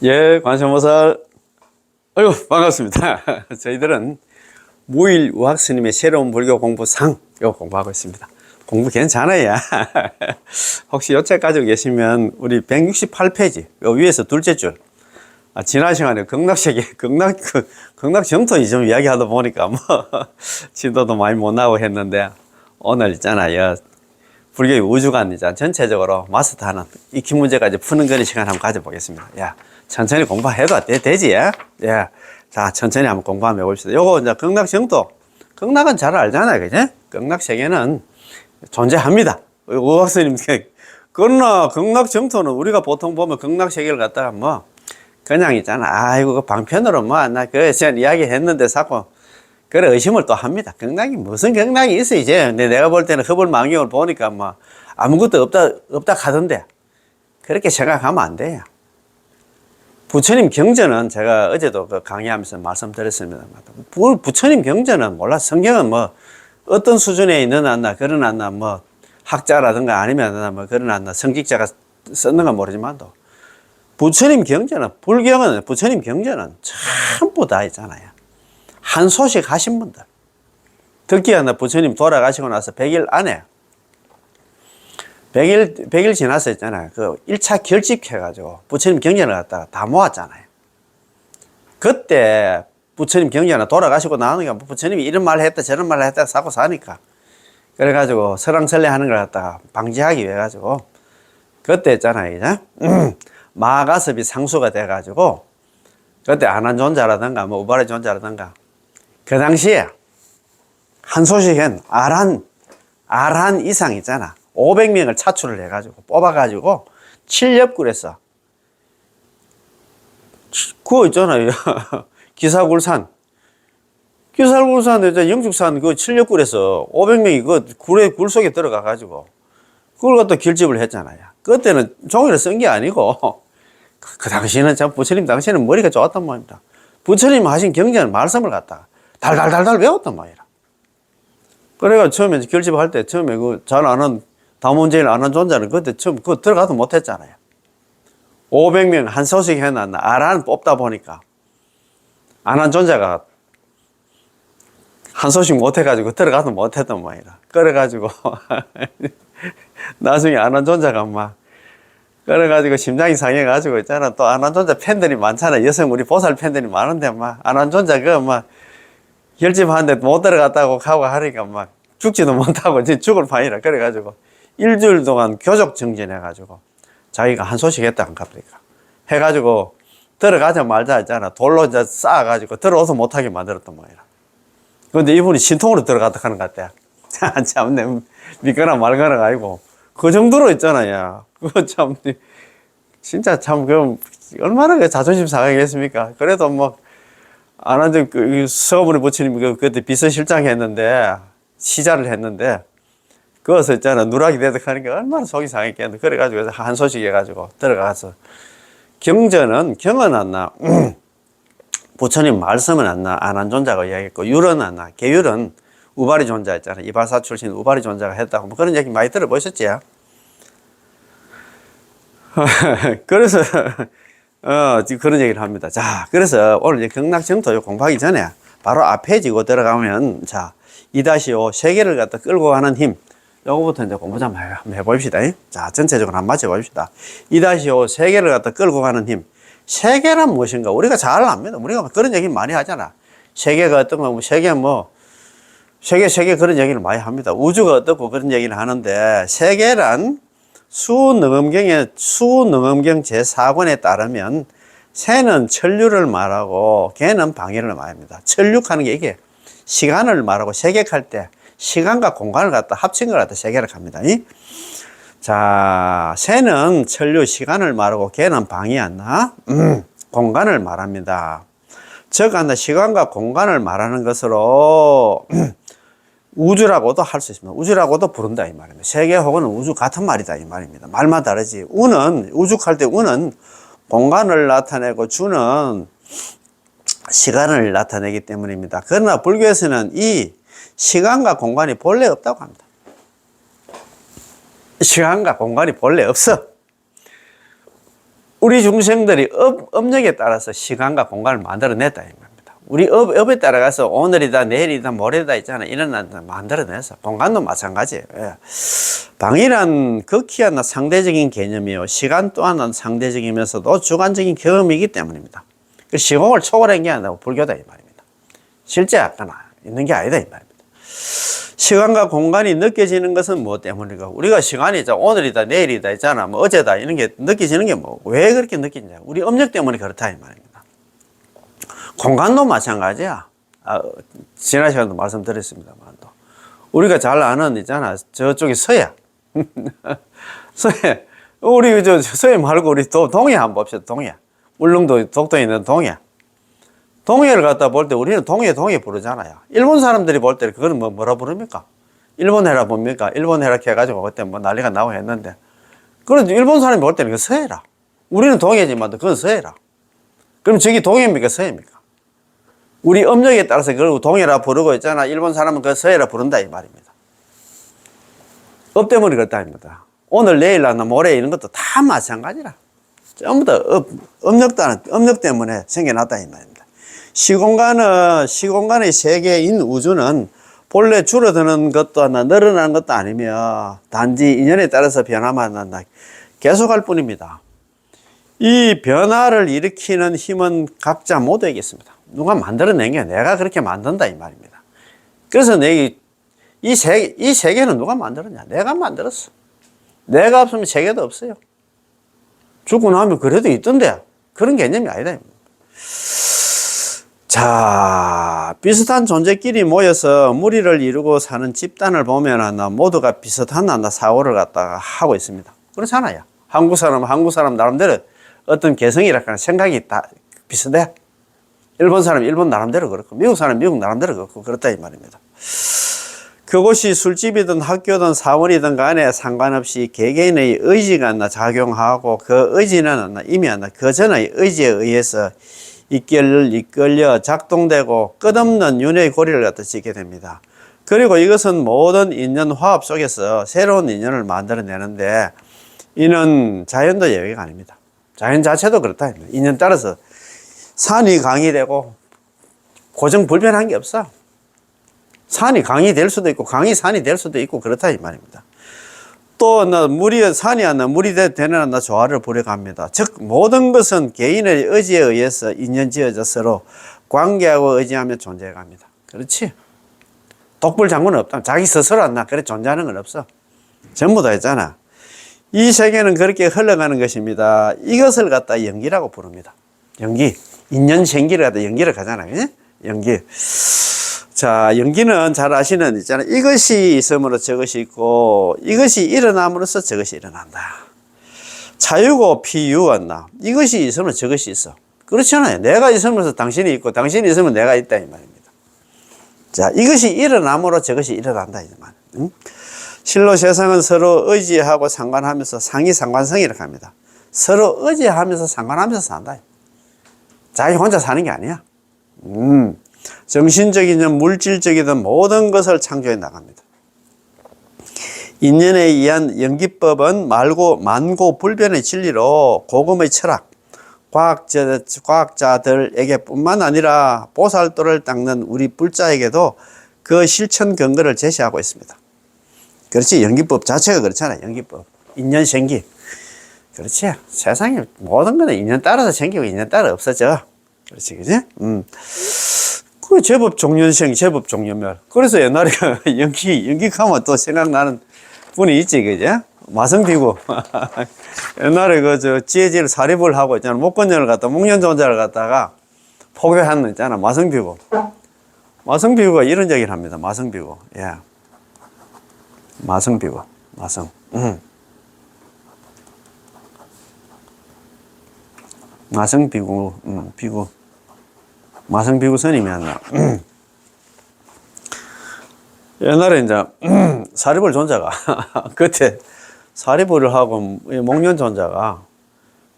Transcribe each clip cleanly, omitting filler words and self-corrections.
예, 관세음보살. 아유, 반갑습니다. 저희들은 무일 우학스님의 새로운 불교 공부상, 이거 공부하고 있습니다. 공부 괜찮아요. 혹시 요책 가지고 계시면 우리 168페이지, 요 위에서 둘째 줄. 지난 시간에 극락세계, 극락 정토 좀 이야기하다 보니까 뭐, 지도도 많이 못 나오고 했는데, 오늘 있잖아요. 불교의 우주관이자 전체적으로 마스터하는 익히 문제까지 푸는 그런 시간 한번 가져보겠습니다. 야, 천천히 공부해도 되지? 예? 자, 천천히 한번 공부 한번 해봅시다. 요거 이제 극락 정토. 극락은 잘 알잖아요. 그지? 극락 세계는 존재합니다. 우학스님, 그러나 극락 정토는 우리가 보통 보면 극락 세계를 갖다가 뭐, 그냥 있잖아. 아이고, 그 방편으로 뭐, 나 제가 이야기 했는데 자꾸, 그래, 의심을 또 합니다. 극락이, 무슨 극락이 있어, 이제. 근데 내가 볼 때는 허블망경을 보니까 뭐, 아무것도 없다 하던데. 그렇게 생각하면 안 돼요. 부처님 경전은 제가 어제도 그 강의하면서 말씀드렸습니다. 부처님 경전은 몰라. 성경은 뭐, 어떤 수준에 있는 않나, 그런 않나, 뭐, 학자라든가 아니면 뭐, 그런 않나, 성직자가 썼는가 모르지만도. 부처님 경전은, 불경은, 부처님 경전은 전부 다 있잖아요. 한 소식 하신 분들. 특히나 부처님 돌아가시고 나서 100일 안에, 100일 지나서 있잖아요. 그 1차 결집해가지고 부처님 경전을 갖다가 다 모았잖아요. 그때 부처님 경전을 돌아가시고 나오니까 부처님이 이런 말을 했다, 저런 말을 했다, 사고 사니까. 그래가지고 설왕설래 하는 걸 갖다가 방지하기 위해 가지고, 그때 있잖아요. 이제 마가섭이 상수가 돼가지고, 그때 아난존자라든가, 뭐 우발의 존자라든가, 그 당시에 한 소식엔 아란 이상 있잖아. 500명을 차출을 해가지고 뽑아가지고 칠렵굴에서 그거 있잖아요. 기사굴산에 영축산 그 칠렵굴에서 500명이 그 굴 속에 들어가가지고 그걸 갖다 결집을 했잖아요. 그때는 종이를 쓴 게 아니고 그 당시에는 참 부처님 당시에는 머리가 좋았단 말입니다. 부처님 하신 경전 말씀을 갖다가 달달달달 외웠단 말이라. 그래가 처음에 결집할 때 처음에 그 잘 아는 다문제일 아는 존자는 그때 처음 그거 들어가도 못했잖아요. 500명 한 소식 해놨나 아란 뽑다 보니까 아는 존자가 한 소식 못해가지고 들어가도 못했단 말이라. 그래가지고 나중에 아는 존자가 막 그래가지고 심장이 상해가지고 있잖아. 또 아난존자 팬들이 많잖아. 여성 우리 보살 팬들이 많은데 막 아난존자 막 결집하는데 못 들어갔다고 하고 하니까 막 죽지도 못하고 이제 죽을 판이라. 그래가지고 일주일 동안 교적 정진해가지고 자기가 한 소식 했다 안 갑니까? 해가지고 들어가자마자 있잖아. 돌로 이제 쌓아가지고 들어오서 못하게 만들었단 말이야. 근데 이분이 신통으로 들어갔다 하는 것 같아. 참, 내 믿거나 말거나 아니고 그 정도로 있잖아요. 그거 참, 진짜 참, 얼마나 그 자존심 상하겠습니까? 그래도 뭐, 아난존 서울의 부처님 그때 비서실장 했는데, 시자를 했는데, 그것을 있잖아. 누락이 대득하니까 얼마나 속이 상했겠는데. 그래가지고 한 소식 해가지고 들어가서. 경은 안 나. 부처님 말씀은 안 나. 아난존자가 이야기했고, 율은 안 나. 계율은 우발이 존자 있잖아. 이발사 출신 우발이 존자가 했다고. 뭐 그런 얘기 많이 들어보셨지? 그래서, 그런 얘기를 합니다. 자, 그래서 오늘 이제 극락정토 공부하기 전에 바로 앞에 지고 들어가면, 자, 2-5 세계를 갖다 끌고 가는 힘. 요거부터 이제 공부 좀 해봅시다. 자, 전체적으로 한번 맞춰봅시다. 2-5 세계를 갖다 끌고 가는 힘. 세계란 무엇인가? 우리가 잘 압니다. 우리가 그런 얘기 많이 하잖아. 세계가 어떤 거, 세계 그런 얘기를 많이 합니다. 우주가 어떻고 그런 얘기를 하는데, 세계란 수능엄경 제4권에 따르면 새는 천류를 말하고 개는 방해를 말합니다. 천륙하는 게 이게 시간을 말하고 세계할 때 시간과 공간을 갖다 합친 걸 갖다 세계를 합니다. 자, 새는 천류 시간을 말하고 개는 방해한다. 공간을 말합니다. 즉, 시간과 공간을 말하는 것으로 우주라고도 할 수 있습니다. 우주라고도 부른다 이 말입니다. 세계 혹은 우주 같은 말이다 이 말입니다. 말만 다르지. 우죽할 때 우는 공간을 나타내고 주는 시간을 나타내기 때문입니다. 그러나 불교에서는 이 시간과 공간이 본래 없다고 합니다. 시간과 공간이 본래 없어. 우리 중생들이 업력에 따라서 시간과 공간을 만들어냈다 이 말입니다. 우리 업에 따라가서 오늘이다 내일이다 모레다 있잖아 이런 날 만들어내서 공간도 마찬가지예요. 예. 방이란 극히나 상대적인 개념이요 시간 또한 상대적이면서도 주관적인 경험이기 때문입니다. 그 시공을 초월한 게 아니라 불교다 이 말입니다. 실제 아까나 있는 게 아니다 이 말입니다. 시간과 공간이 느껴지는 것은 뭐 때문일까? 우리가 시간이 오늘이다 내일이다 있잖아 뭐 어제다 이런 게 느껴지는 게 뭐 왜 그렇게 느끼냐? 우리 업력 때문에 그렇다 이 말입니다. 공간도 마찬가지야. 지난 시간도 말씀드렸습니다만 또 우리가 잘 아는 있잖아 저쪽이 서해 서해 우리 서해 말고 우리 동해 한번 봅시다. 동해 울릉도 독도에 있는 동해를 갖다 볼 때 우리는 동해 부르잖아요. 일본 사람들이 볼 때 그거는 뭐라 부릅니까? 일본 해라 봅니까? 일본 해라 해가지고 그때 뭐 난리가 나고 했는데 그런데 일본 사람이 볼 때는 그 서해라. 우리는 동해지만 그건 서해라. 그럼 저기 동해입니까 서해입니까? 우리 업력에 따라서 그러고 동해라 부르고 있잖아. 일본 사람은 그 서해라 부른다 이 말입니다. 업 때문에 그렇다 입니다. 오늘 내일 나 모레 이런 것도 다 마찬가지라. 전부 다 업력 때문에 생겨났다 이 말입니다. 시공간의 세계인 우주는 본래 줄어드는 것도 하나 늘어나는 것도 아니며 단지 인연에 따라서 변화만 한다. 계속할 뿐입니다. 이 변화를 일으키는 힘은 각자 모두에게 있습니다. 누가 만들어낸 게 내가 그렇게 만든다 이 말입니다. 그래서 이 세계는 누가 만들었냐? 내가 만들었어. 내가 없으면 세계도 없어요. 죽고 나면 그래도 있던데 그런 개념이 아니다. 자, 비슷한 존재끼리 모여서 무리를 이루고 사는 집단을 보면 모두가 비슷한 사고를 갖다가 하고 있습니다. 그렇잖아요. 한국 사람 나름대로 어떤 개성이랄까 생각이 다 비슷해. 일본 사람 일본 나름대로 그렇고 미국 사람 미국 나름대로 그렇고 그렇다 이 말입니다. 그곳이 술집이든 학교든 사원이든 간에 상관없이 개개인의 의지가 작용하고 그 의지는 이미 그 전의 의지에 의해서 이끌려 작동되고 끝없는 윤회의 고리를 갖다 짓게 됩니다. 그리고 이것은 모든 인연 화합 속에서 새로운 인연을 만들어내는데 이는 자연도 예외가 아닙니다. 자연 자체도 그렇다. 인연 따라서 산이 강이 되고 고정불변한 게 없어. 산이 강이 될 수도 있고 강이 산이 될 수도 있고 그렇다 이 말입니다. 또 산이 물이 되는 조화를 부려갑니다. 즉 모든 것은 개인의 의지에 의해서 인연지어져 서로 관계하고 의지하며 존재해갑니다. 그렇지? 독불장군은 없다. 자기 스스로 그래 존재하는 건 없어. 전부 다 있잖아. 이 세계는 그렇게 흘러가는 것입니다. 이것을 갖다 연기라고 부릅니다. 연기. 인연생기를 갖다 연기를 가잖아요. 그치? 연기. 자, 연기는 잘 아시는 있잖아요. 이것이 있음으로 저것이 있고 이것이 일어남으로써 저것이 일어난다. 자유고 피유한다. 이것이 있으면 저것이 있어. 그렇잖아요. 내가 있으면서 당신이 있고 당신이 있으면 내가 있다 이 말입니다. 자, 이것이 일어남으로 저것이 일어난다 이 말. 응? 실로 세상은 서로 의지하고 상관하면서 상이상관성이라고 합니다. 서로 의지하면서 상관하면서 산다. 자기 혼자 사는 게 아니야. 정신적이든 물질적이든 모든 것을 창조해 나갑니다. 인연에 의한 연기법은 만고불변의 진리로 고금의 철학, 과학자들에게 뿐만 아니라 보살도를 닦는 우리 불자에게도 그 실천 근거를 제시하고 있습니다. 그렇지. 연기법 자체가 그렇잖아요. 연기법. 인연생기. 그렇지. 세상에 모든 거는 인연 따라서 생기고 인연 따라 없어져. 그렇지. 그지? 그 제법 종년생, 제법 종년멸. 그래서 옛날에 연기하면 또 생각나는 분이 있지, 그죠? 마성비구. 옛날에 지혜질 사립을 하고 있잖아. 목건년을 목련존자를 갖다가 포교한 거 있잖아. 마성비구. 마성비구가 이런 얘기를 합니다. 마성비구. 예. 마성비구. 마성비구. 비구. 마성비구 스님이었나. 옛날에 이제 사리불 존자가 그때 사리불을 하고 목련 존자가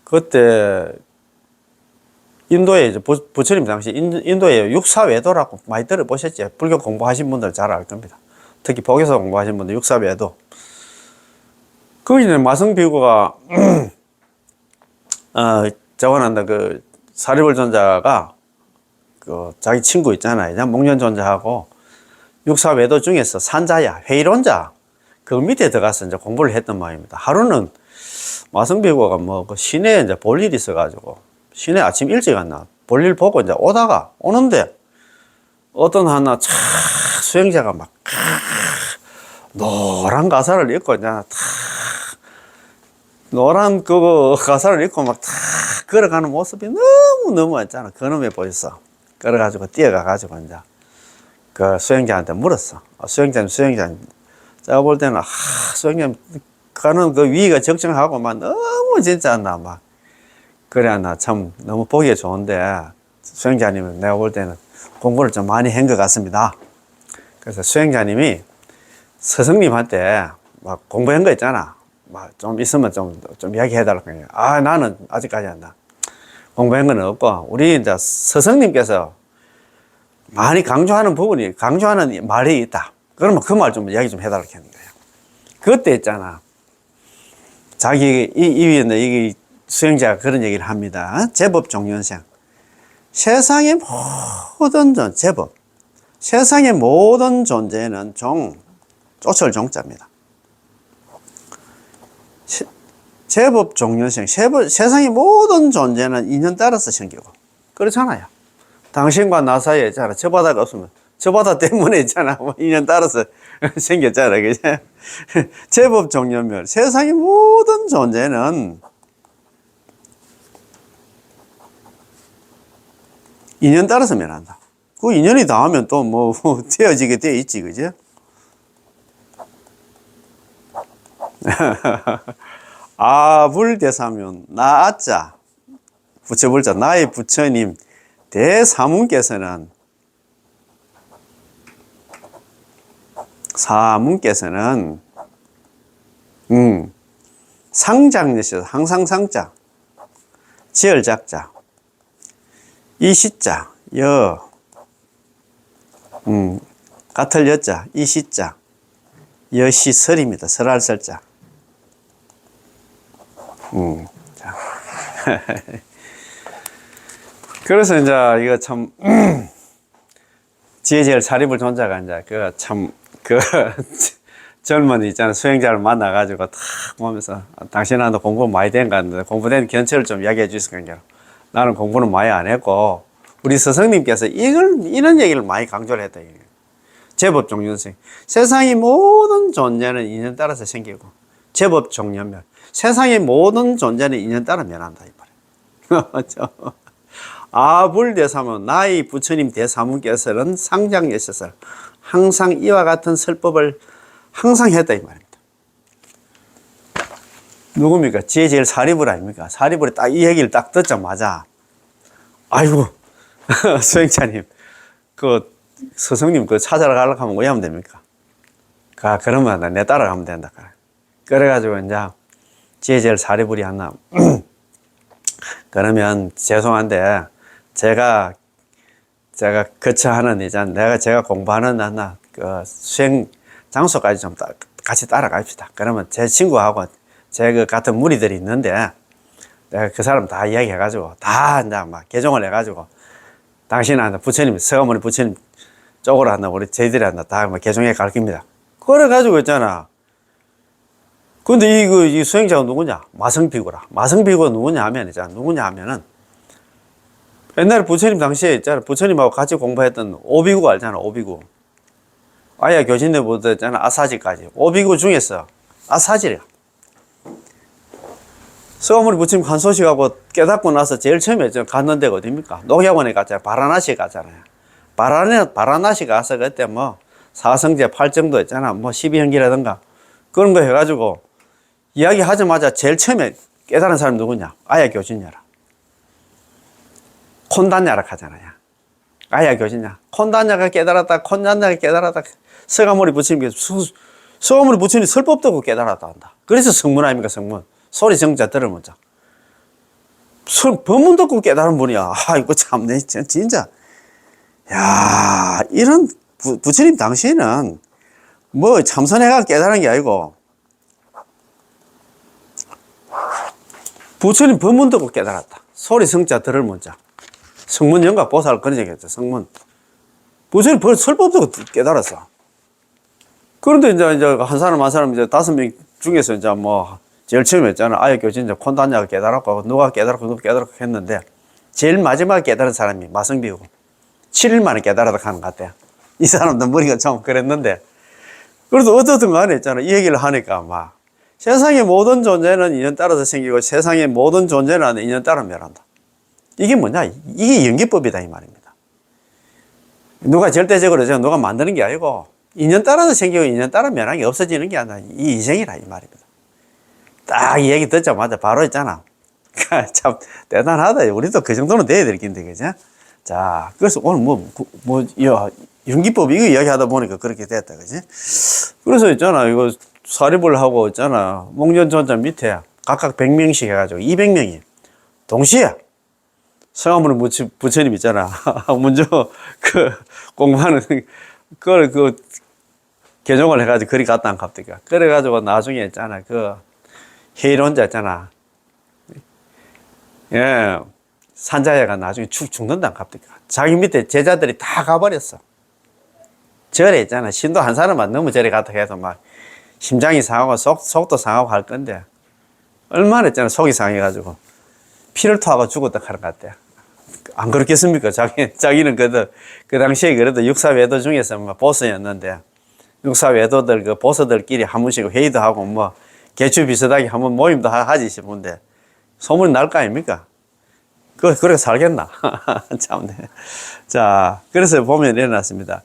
그때 인도에 이제 부처님 당시 인도에 육사외도라고 많이 들어보셨지. 불교 공부하신 분들 잘 알 겁니다. 특히 복에서 공부하신 분들 육사외도. 거기는 마성비구가 저거는 그 사리불존자가 그 자기 친구 있잖아요. 목련존자하고 육사 외도 중에서 산자야, 회의론자, 그 밑에 들어가서 이제 공부를 했던 모양입니다. 하루는 마성비고가 뭐 그 시내에 이제 볼 일이 있어가지고 시내 아침 일찍 왔나 볼일 보고 이제 오는데 어떤 하나 차 수행자가 막 노란 가사를 입고 이제 탁 노란 그 가사를 입고 막 탁 걸어가는 모습이 너무 있잖아. 그놈에 보였어. 걸어가지고 뛰어가가지고 이제 그 수행자한테 물었어. 수행자님 제가 볼 때는 수행자님 가는 그 위기가 적정하고 막 너무 진짜 막 그래 나 참 너무 보기에 좋은데 수행자님은 내가 볼 때는 공부를 좀 많이 한 것 같습니다. 그래서 수행자님이 스승님한테 막 공부한 거 있잖아. 막 좀 있으면 좀 이야기해달라고 해요. 나는 아직까지 한다. 공부한 건 없고, 우리 이제 스승님께서 많이 강조하는 말이 있다. 그러면 그 말 좀 이야기 좀 해달라고 하는 거예요. 그때 있잖아. 자기, 이 수행자가 그런 얘기를 합니다. 제법 종연생. 세상의 모든 세상의 모든 존재는 쫓을 종자입니다. 제법 종연생. 세상의 모든 존재는 인연 따라서 생기고. 그렇잖아요. 당신과 나 사이에 있잖아. 저 바다가 없으면, 저 바다 때문에 있잖아. 인연 따라서 생겼잖아. 그죠? 제법 종연멸. 세상의 모든 존재는 인연 따라서 면한다. 그 인연이 닿으면 또 뭐, 되어지게 돼 있지. 그죠? 아불대사면 나아자 부처불자 나의 부처님 대사문께서는 상장여셔서 항상 상자 지열작자 이시자 같을 여자 이시자 여시설입니다. 설할설자 자. 그래서 이제 이거 참 지혜제일 사리불존자가 이제 그 젊은 있잖아 수행자를 만나가지고 탁 보면서 당신한테 공부 많이 된 거 같은데 공부된 견체를 좀 이야기해 주실 거니까 나는 공부는 많이 안 했고 우리 스승님께서 이런 얘기를 많이 강조를 했다. 제법 종연생. 세상의 모든 존재는 인연 따라서 생기고 제법 종연멸. 세상의 모든 존재는 인연 따라 면한다. 이 말이에요. 아불대사문, 나의 부처님 대사문께서는 상장여셔서 항상 이와 같은 설법을 항상 했다. 이 말입니다. 누굽니까? 지혜제일 사리불 아닙니까? 사리불이 딱 이 얘기를 딱 듣자마자, 아이고, 수행자님, 그 스승님 그 찾아러 가려고 하면 왜 하면 됩니까? 그러면 내 따라가면 된다. 그래가지고 이제 지혜제일 사리불이 하나 그러면 죄송한데 제가 거처하는 제가 공부하는 하나 그 수행 장소까지 좀 같이 따라갑시다. 그러면 제 친구하고 제 그 같은 무리들이 있는데 내가 그 사람 다 이야기해가지고 다 이제 막 개종을 해가지고 당신한테 부처님 서가모니 부처님 쪽으로 한다 우리 저희들이 한다 다 개종해 갈 겁니다. 그래가지고 있잖아. 근데 이 수행자가 누구냐? 마성비구라. 마성비구가 누구냐 하면은, 옛날에 부처님 당시에 있잖아. 부처님하고 같이 공부했던 오비구 알잖아, 오비구. 아야 교신대부터 있잖아, 아사지까지. 오비구 중에서 아사지래. 서가모니 부처님 한 소식하고 깨닫고 나서 제일 처음에 갔는 데가 어딥니까? 녹약원에 갔잖아요. 바라나시에 갔잖아요. 바라나시 가서 그때 뭐, 사성제 8정도 있잖아. 뭐, 12현기라든가. 그런 거 해가지고, 이야기 하자마자 제일 처음에 깨달은 사람이 누구냐? 아야 교신녀라. 콘단냐라 하잖아요. 아야 교신녀. 콘단냐가 깨달았다, 콘단냐가 깨달았다. 서가모니 부처님께서, 서가모니 부처님이 설법도 없고 깨달았다 한다. 그래서 성문 아닙니까, 성문. 소리 정자 들으면 자. 법문도 없고 깨달은 분이야. 이거 참네, 진짜. 야, 이런 부처님 당시에는 뭐 참선해가 깨달은 게 아니고, 부처님 법문 듣고 깨달았다. 소리 성자 들을 문자. 성문 영각 보살 그런 얘기했죠. 성문. 부처님 설법 듣고 깨달았어. 그런데 이제 한 사람 이제 5명 중에서 이제 뭐 제일 처음에 했잖아. 아역교진 이제 콘단냐가 깨달았고 누가 깨달았고 했는데 제일 마지막에 깨달은 사람이 마성비고 7일 만에 깨달아도 가는 것 같아. 이 사람도 머리가 좀 그랬는데 그래도 어떻든 간에 있잖아. 이 얘기를 하니까 막 세상의 모든 존재는 인연 따라서 생기고 세상의 모든 존재는 인연 따라 멸한다. 이게 뭐냐? 이게 연기법이다 이 말입니다. 누가 절대적으로 누가 만드는 게 아니고 인연 따라서 생기고 인연 따라 멸한 게 없어지는 게 아니라 이 인생이라 이 말입니다. 딱 이 얘기 듣자마자 바로 있잖아. 참 대단하다. 우리도 그 정도는 돼야 될 텐데, 그죠? 자, 그래서 오늘 연기법 이거 이야기하다 보니까 그렇게 됐다, 그지? 그래서 있잖아, 이거 사립을 하고 있잖아, 목련전자 밑에 각각 100명씩 해가지고 200명이 동시에 성화문의 부처님 있잖아. 먼저 공부하는 그걸 개종을 해가지고 그리 갔다 안 갑니까? 그래가지고 나중에 있잖아, 해일혼자 있잖아. 예. 산자야가 나중에 죽는다 안 갑니까? 자기 밑에 제자들이 다 가버렸어. 절에 있잖아. 신도 한 사람만 너무 절에 갔다 해서 막 심장이 상하고 속도 상하고 할 건데 얼마나 있잖아. 속이 상해가지고 피를 토하고 죽었다 하는 것 같아. 안 그렇겠습니까? 자기는 그 당시에 그래도 육사외도 중에서 뭐 보스였는데 육사외도들 그 보스들끼리 한 번씩 회의도 하고 뭐 개추 비슷하게 한번 모임도 하지 싶은데 소문이 날 거 아닙니까? 그렇게 살겠나? 참네. 자, 그래서 보면 일어났습니다.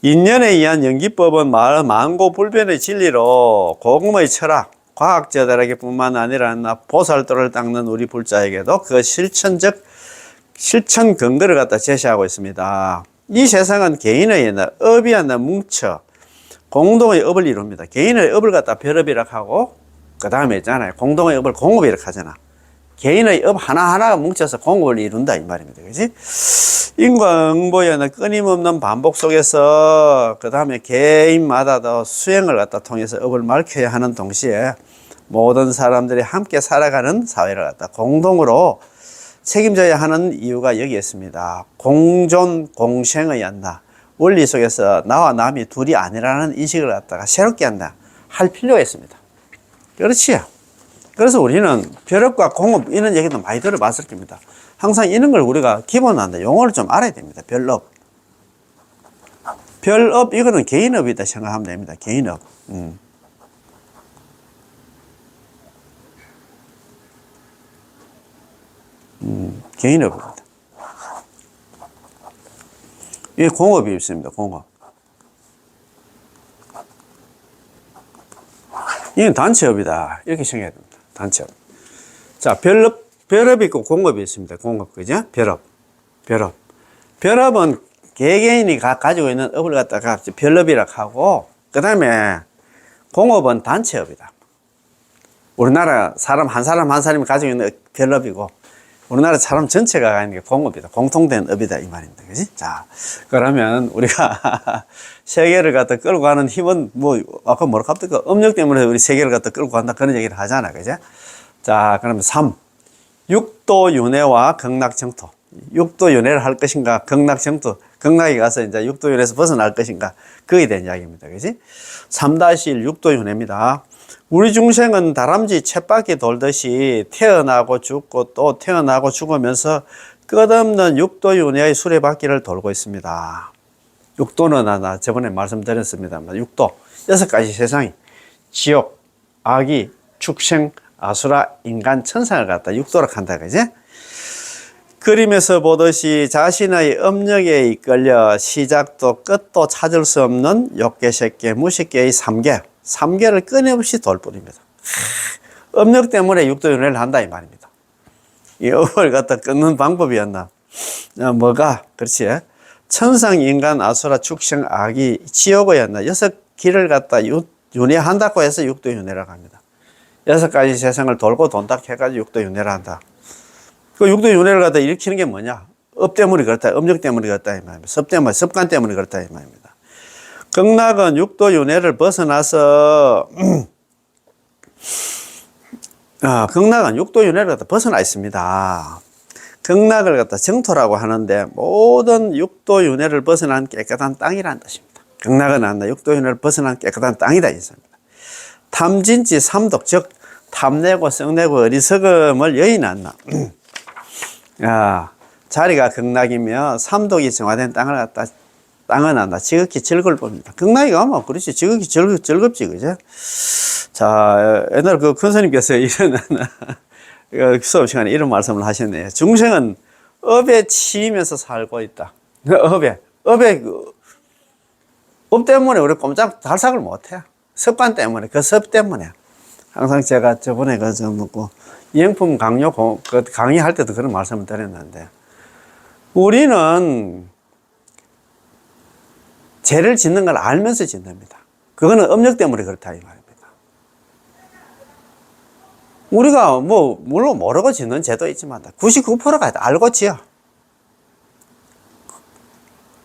인연에 의한 연기법은 만고불변의 진리로 고금의 철학, 과학자들에게 뿐만 아니라 보살도를 닦는 우리 불자에게도 그 실천 근거를 갖다 제시하고 있습니다. 이 세상은 개인의 업이 하나 뭉쳐 공동의 업을 이룹니다. 개인의 업을 갖다 별업이라고 하고, 그 다음에 있잖아요. 공동의 업을 공업이라고 하잖아. 개인의 업 하나하나가 뭉쳐서 공업을 이룬다, 이 말입니다. 그지? 인과응보의 끊임없는 반복 속에서, 그 다음에 개인마다도 수행을 갖다 통해서 업을 밝혀야 하는 동시에 모든 사람들이 함께 살아가는 사회를 갖다 공동으로 책임져야 하는 이유가 여기 있습니다. 공존, 공생의 한다. 원리 속에서 나와 남이 둘이 아니라는 인식을 갖다가 새롭게 한다. 할 필요가 있습니다. 그렇지. 그래서 우리는 별업과 공업 이런 얘기도 많이 들어봤을 겁니다. 항상 이런 걸 우리가 기본한다. 용어를 좀 알아야 됩니다. 별업. 별업, 이거는 개인업이다 생각하면 됩니다. 개인업. 개인업입니다. 이게 공업이 있습니다. 공업. 이건 단체업이다. 이렇게 생각해야 됩니다. 단체업. 자, 별업이 있고 공업이 있습니다. 공업, 그죠? 별업은 개개인이 가지고 있는 업을 갖다가 별업이라고 하고, 그 다음에 공업은 단체업이다. 우리나라 사람 한 사람이 가지고 있는 별업이고, 우리나라 사람 전체가 가지고 있는 게 공업이다. 공통된 업이다. 이 말입니다. 그지? 자, 그러면 우리가 세계를 갖다 끌고 가는 힘은 아까 뭐라고 합니까? 업력 때문에 우리 세계를 갖다 끌고 간다. 그런 얘기를 하잖아. 그죠? 자, 그러면 3. 육도윤회와 극락정토. 육도윤회를 할 것인가? 극락정토. 극락에 가서 이제 육도윤회에서 벗어날 것인가? 그에 대한 이야기입니다. 그지? 3-1 육도윤회입니다. 우리 중생은 다람쥐 쳇바퀴 돌듯이 태어나고 죽고 또 태어나고 죽으면서 끝없는 육도윤회의 수레바퀴를 돌고 있습니다. 육도는 하나 저번에 말씀드렸습니다만 6도 6가지 세상이 지옥, 악이, 축생, 아수라, 인간, 천상을 갖다 육도로 한다. 그지? 그림에서 보듯이 자신의 업력에 이끌려 시작도 끝도 찾을 수 없는 욕계, 색계, 무식계의 3계를 끊임없이 돌 뿐입니다. 업력 때문에 육도윤회를 한다 이 말입니다. 이 업을 갖다 끊는 방법이었나? 뭐가? 그렇지? 천상, 인간, 아수라, 축생, 악이, 지옥이었나? 6길을 갖다 윤회한다고 해서 육도윤회라고 합니다. 6가지 세상을 돌고 돈다 해가지고 육도윤회를 한다. 그 육도윤회를 갖다 일으키는 게 뭐냐? 업 때문에 그렇다. 업력 때문에 그렇다 이 말입니다. 습관 때문에 그렇다 이 말입니다. 극락은 육도윤회를 벗어나서 극락은 육도윤회를 갖다 벗어나 있습니다. 극락을 갖다 정토라고 하는데 모든 육도윤회를 벗어난 깨끗한 땅이라는 뜻입니다. 극락은 안나 육도윤회를 벗어난 깨끗한 땅이다 있습니다. 탐진치 삼독, 즉 탐내고 썩내고 어리석음을 여인한나. 자리가 극락이며 삼독이 정화된 땅을 갖다 땅은 한다. 지극히 즐겁습니다. 극락이 가면 그렇지 지극히 즐겁지 그죠? 자, 옛날 그 큰 스님께서 이런 수업 시간에 이런 말씀을 하셨네요. 중생은 업에 치이면서 살고 있다. 업에 업 때문에 우리 꼼짝 달싹을 못해. 습관 때문에, 그 습 때문에. 항상 제가 저번에 이행품 강의할 때도 그런 말씀을 드렸는데, 우리는 죄를 짓는 걸 알면서 짓습니다. 그거는 업력 때문에 그렇다 이 말입니다. 우리가 물론 모르고 짓는 죄도 있지만 99%가 알고 지어.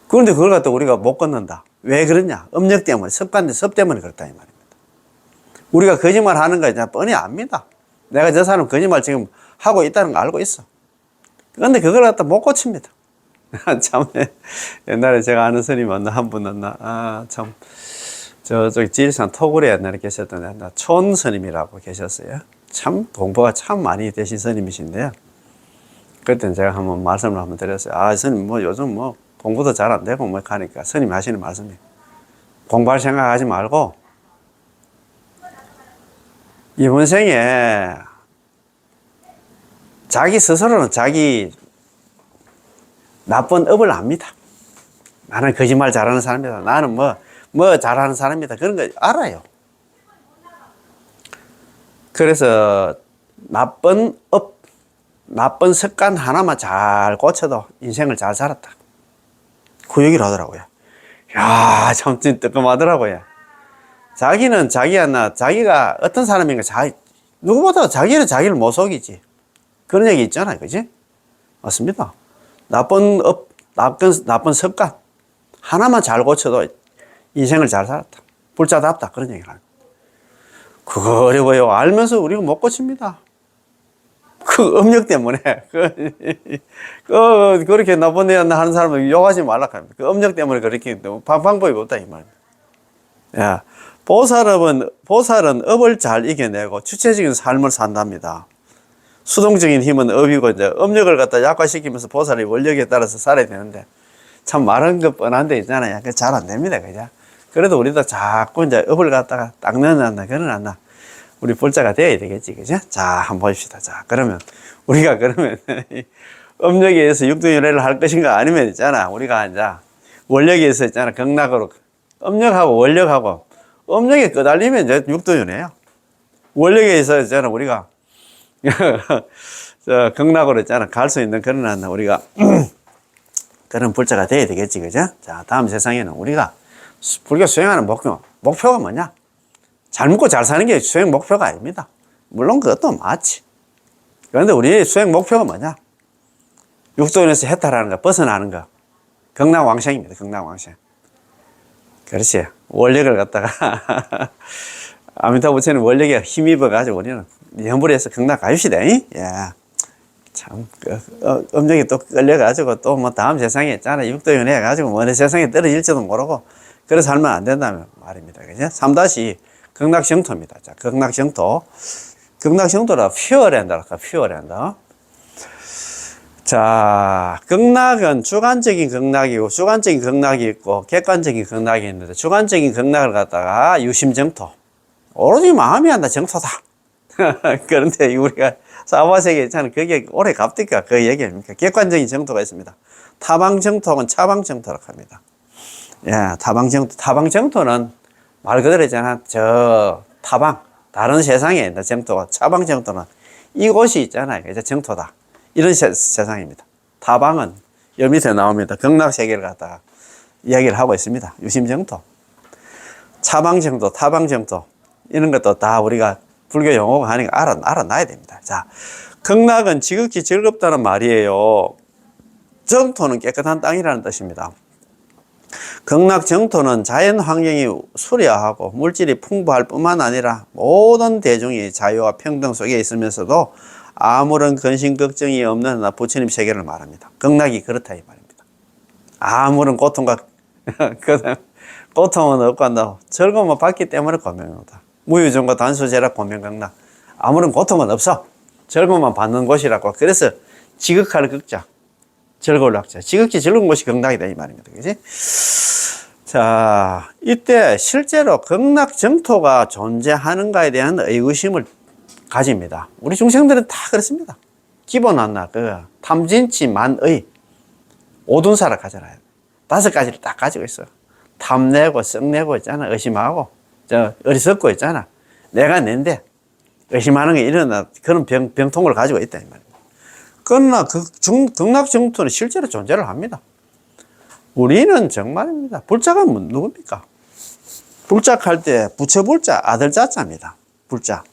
그런데 그걸 갖다 우리가 못 걷는다. 왜 그러냐? 업력 때문에, 습 때문에 그렇다 이 말입니다. 우리가 거짓말 하는 거 그냥 뻔히 압니다. 내가 저 사람 거짓말 지금 하고 있다는 거 알고 있어. 그런데 그걸 갖다 못 고칩니다. 참, 옛날에 제가 아는 스님 한 분 참, 저쪽 지리산 토굴에 옛날에 계셨던 촌 스님이라고 계셨어요. 참, 공부가 참 많이 되신 스님이신데요. 그때는 제가 한번 말씀을 한번 드렸어요. 스님, 요즘 공부도 잘 안 되고 하니까 스님이 하시는 말씀이 공부할 생각하지 말고 이번 생에 자기 스스로는 자기 나쁜 업을 압니다. 나는 거짓말 잘하는 사람이다. 나는 잘하는 사람이다. 그런 거 알아요. 그래서 나쁜 업, 나쁜 습관 하나만 잘 고쳐도 인생을 잘 살았다. 그 얘기를 하더라고요. 야, 참 뜨끔하더라고요. 자기는 자기가 어떤 사람인가 누구보다 자기를 못 속이지. 그런 얘기 있잖아요. 그지? 맞습니다. 나쁜 업, 나쁜 습관 하나만 잘 고쳐도 인생을 잘 살았다. 불자답다. 그런 얘기를 합니다. 그거 어려워요. 알면서 우리가 못 고칩니다. 그 업력 때문에. 그렇게 나쁜 애 하는 사람은 욕하지 말라 합니다. 그 업력 때문에 그렇게 방법이 없다. 이 말입니다. 야, 보살은 업을 잘 이겨내고 주체적인 삶을 산답니다. 수동적인 힘은 업이고, 이제 업력을 갖다 약화시키면서 보살이 원력에 따라서 살아야 되는데, 참 말은 그 뻔한 데 있잖아요. 그 잘 안 됩니다. 그죠? 그래도 우리도 자꾸 이제 업을 갖다가 딱 넣어놨나, 그러놨나. 우리 불자가 돼야 되겠지. 그죠? 자, 한번 봅시다. 자, 우리가 업력에 의해서 육도윤회를 할 것인가 아니면 있잖아. 우리가 이제 원력에 의해서 있잖아. 극락으로. 업력하고 원력하고. 업력에 끄달리면 이제 육도윤회야. 원력에 의해서 있잖아. 우리가. 극락으로 있잖아. 갈 수 있는 그런 우리가 그런 불자가 돼야 되겠지. 그죠? 자, 다음 세상에는 우리가 불교 수행하는 목표가 뭐냐? 잘 먹고 잘 사는 게 수행 목표가 아닙니다. 물론 그것도 맞지. 그런데 우리 수행 목표가 뭐냐? 육도윤회에서 해탈하는 거, 벗어나는 거. 극락왕생입니다. 극락왕생. 그렇지. 원력을 갖다가 아미타 부처는 원력에 힘입어가지고 우리는 현불에서 극락 가입시다. 예. 참, 음력이 또 끌려가지고 또 다음 세상에 있잖아. 육도윤회 해가지고 어느 세상에 떨어질지도 모르고 그래서 살면 안 된다는 말입니다. 그죠? 3-2 극락정토입니다. 자, 극락정토. 극락정토라 퓨어랜드라, 퓨어랜드. 자, 극락은 주관적인 극락이고, 주관적인 극락이 있고, 객관적인 극락이 있는데, 주관적인 극락을 갖다가 유심정토. 오로지 마음이 한다, 정토다. 그런데 우리가 사바세계 있잖아요. 그게 오래 갑니까? 그 얘기 아닙니까? 객관적인 정토가 있습니다. 타방정토는 차방정토라고 합니다. 예, 타방정토는 말 그대로 있잖아. 타방, 다른 세상에 있는 정토가, 차방정토는 이곳이 있잖아요. 이제 정토다. 이런 세상입니다. 타방은 여 밑에 나옵니다. 극락세계를 갖다가 이야기를 하고 있습니다. 유심정토. 차방정토, 타방정토. 이런 것도 다 우리가 불교 용어가 하니까 알아놔야 됩니다. 자, 극락은 지극히 즐겁다는 말이에요. 정토는 깨끗한 땅이라는 뜻입니다. 극락정토는 자연 환경이 수려하고 물질이 풍부할 뿐만 아니라 모든 대중이 자유와 평등 속에 있으면서도 아무런 근심 걱정이 없는 부처님 세계를 말합니다. 극락이 그렇다 이 말입니다. 아무런 고통과 고통은 없고 한다. 즐거움을 받기 때문에 고명이다. 무유정과 단수제락 고명극락. 아무런 고통은 없어. 즐거움만 받는 곳이라고. 그래서 지극할 극자, 즐거울 학자. 지극히 즐거운 곳이 극락이다 이 말입니다. 그지? 자, 이때 실제로 극락정토가 존재하는가에 대한 의구심을 가집니다. 우리 중생들은 다 그렇습니다. 기본 하나, 탐진치만의 오둔사를 가져라. 5가지를 딱 가지고 있어. 탐내고, 썩내고 있잖아. 의심하고, 어리석고 있잖아. 내가 낸데, 의심하는 게 일어나, 그런 병통을 가지고 있다, 이 말입니다. 그러나 극락정토는 실제로 존재를 합니다. 우리는 정말입니다. 불자가 누굽니까? 불자할 때 부처불자, 아들자자입니다. 불자.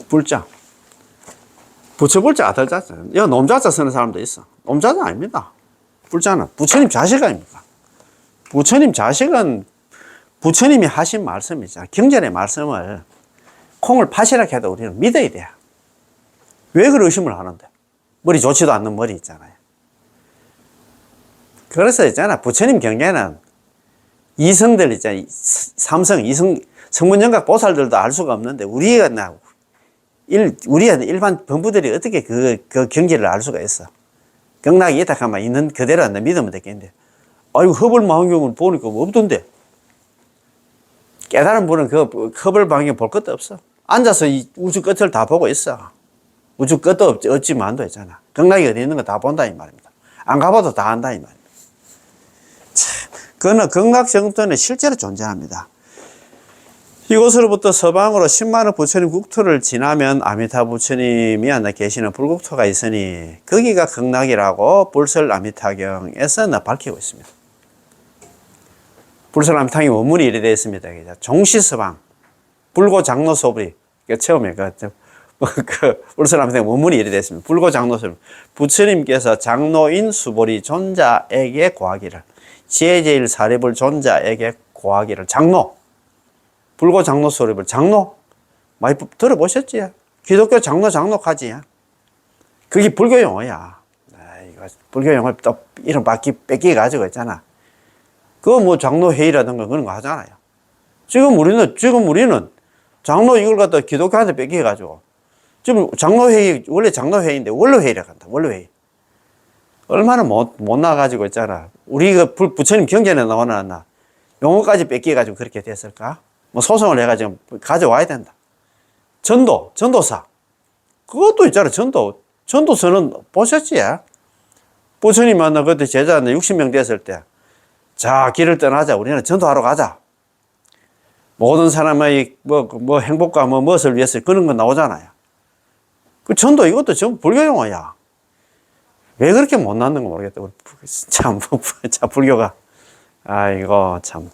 불자. 부처불자, 아들자자. 이거 놈자자 쓰는 사람도 있어. 놈자자 아닙니다. 불자는 부처님 자식 아닙니까? 부처님 자식은 부처님이 하신 말씀이죠. 경전의 말씀을 콩을 파시라 해도 우리는 믿어야 돼요. 왜 그런 의심을 하는데? 머리 좋지도 않는 머리 있잖아요. 그래서 있잖아. 부처님 경계는 이성들 있잖아요. 삼성, 이성, 성문영각 보살들도 알 수가 없는데 우리가 일반 범부들이 어떻게 그 경계를 알 수가 있어. 극락이 있다 하면 있는 그대로 믿으면 되겠는데. 아이고, 허벌망경을 보니까 없던데. 깨달은 분은 그 허벌망경 볼 것도 없어. 앉아서 이 우주 끝을 다 보고 있어. 우주 끝도 없지만도 있잖아. 극락이 어디 있는 거 다 본다 이 말입니다. 안 가봐도 다 안다 이 말입니다. 참, 그는 극락정토는 실제로 존재합니다. 이곳으로부터 서방으로 10만억 부처님 국토를 지나면 아미타 부처님이 계시는 불국토가 있으니 거기가 극락이라고 불설 아미타경에서 밝히고 있습니다. 불설 아미타경 원문이 이래 되어 있습니다. 종시서방 불고 장로소불이 처음에 불설 아미타경 원문이 이래 되어 있습니다. 불고 장로소불 부처님께서 장로인 수보리 존자에게 고하기를 제제일 사리불 존자에게 고하기를 장로 불고 장로 소리를 장로 많이 들어보셨지? 기독교 장로까지 그게 불교 용어야. 이거 불교 용어 또 이름 뺏기 가지고 있잖아. 그거 뭐 장로 회의라든가 그런 거 하잖아요. 지금 우리는 장로 이걸 갖다 기독교한테 뺏기 가지고 지금 장로 회의 원래 장로 회의인데 원로 회의라고 한다. 원로 회의. 얼마나 못 나가지고 있잖아. 우리 부처님 경전에 나오나 용어까지 뺏기 가지고 그렇게 됐을까? 뭐 소송을 해가지고 가져와야 된다. 전도사. 그것도 있잖아, 전도서는 보셨지? 부처님 만나 그때 제자한테 60명 됐을 때, 자, 길을 떠나자. 우리는 전도하러 가자. 모든 사람의 행복과 무엇을 위해서 그런 거 나오잖아요. 그 전도 이것도 전부 불교 용어야. 왜 그렇게 못 낳는 거 모르겠다. 참, 불교가. 아이고, 참.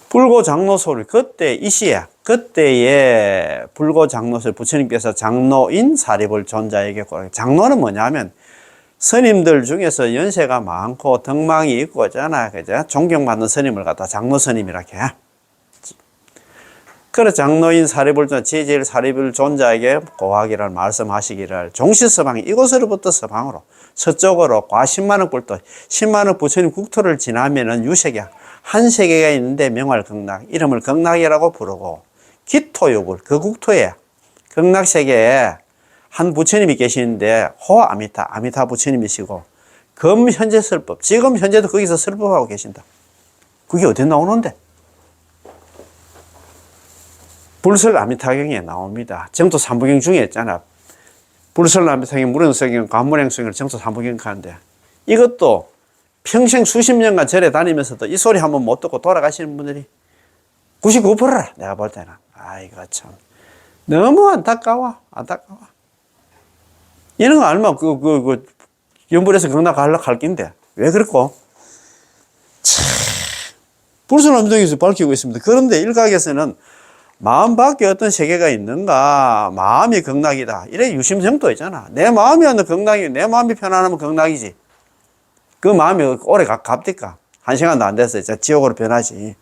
불고 장로소를 그때 이 시에 그때의 불고 장로소를 부처님께서 장로인 사리불 존자에게 장로는 뭐냐면 스님들 중에서 연세가 많고 덕망이 있고 있잖아. 그죠? 존경받는 스님을 갖다 장로 스님이라 해. 그래 장로인 사리불 존자 제제일 사리불 존자에게 고하기를 말씀하시기를 종시서방 이곳으로부터 서방으로 서쪽으로 과 10만억 불도 10만억 부처님 국토를 지나면은 유색이 한 세계가 있는데 명할 극락 이름을 극락이라고 부르고 기토유불 그 국토에 극락세계에 한 부처님이 계시는데 아미타 부처님이시고 금 현재 설법 지금 현재도 거기서 설법하고 계신다. 그게 어디 나오는데? 불설 아미타경에 나옵니다. 정토 3부경 중에 있잖아. 불설 아미타경, 무량성경, 관무량성경을 정토 3부경 하는데 이것도 평생 수십 년간 절에 다니면서도 이 소리 한번 못 듣고 돌아가시는 분들이 99%라 내가 볼 때는. 아이고 참 너무 안타까워. 이런 거 알면 연불에서 극락 가려고 할 낀데 왜 그렇고? 참 불설 아미타경에서 밝히고 있습니다. 그런데 일각에서는 마음 밖에 어떤 세계가 있는가? 마음이 극락이다. 이래 유심정도 있잖아. 내 마음이 어느 극락이, 내 마음이 편안하면 극락이지. 그 마음이 오래 갑니까? 1시간도 안 됐어요. 지옥으로 변하지.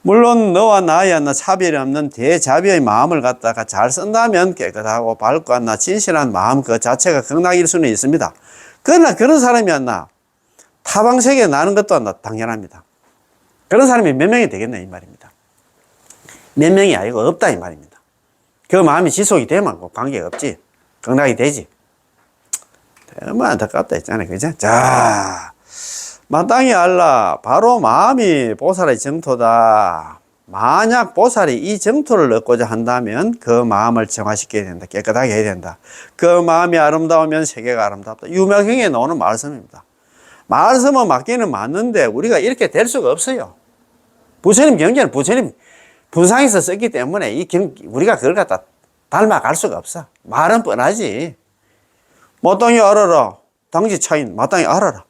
물론 너와 나의 차별이 없는 대자비의 마음을 갖다가 잘 쓴다면 깨끗하고 밝고 진실한 마음 그 자체가 극락일 수는 있습니다. 그러나 그런 사람이 타방세계에 나는 것도 당연합니다. 그런 사람이 몇 명이 되겠네 이 말입니다. 몇 명이 아니고 없다 이 말입니다. 그 마음이 지속이 되면 관계가 없지. 극락이 되지. 얼마나 안타깝다 했잖아요. 그죠? 자, 마땅히 알라. 바로 마음이 보살의 정토다. 만약 보살이 이 정토를 얻고자 한다면 그 마음을 정화시켜야 된다. 깨끗하게 해야 된다. 그 마음이 아름다우면 세계가 아름답다. 유명경에 나오는 말씀입니다. 말씀은 맞기는 맞는데 우리가 이렇게 될 수가 없어요. 부처님 경전은 부처님 분상에서 썼기 때문에 우리가 그걸 갖다 닮아갈 수가 없어. 말은 뻔하지. 마땅히 알아라. 당지 차인 마땅히 알아라.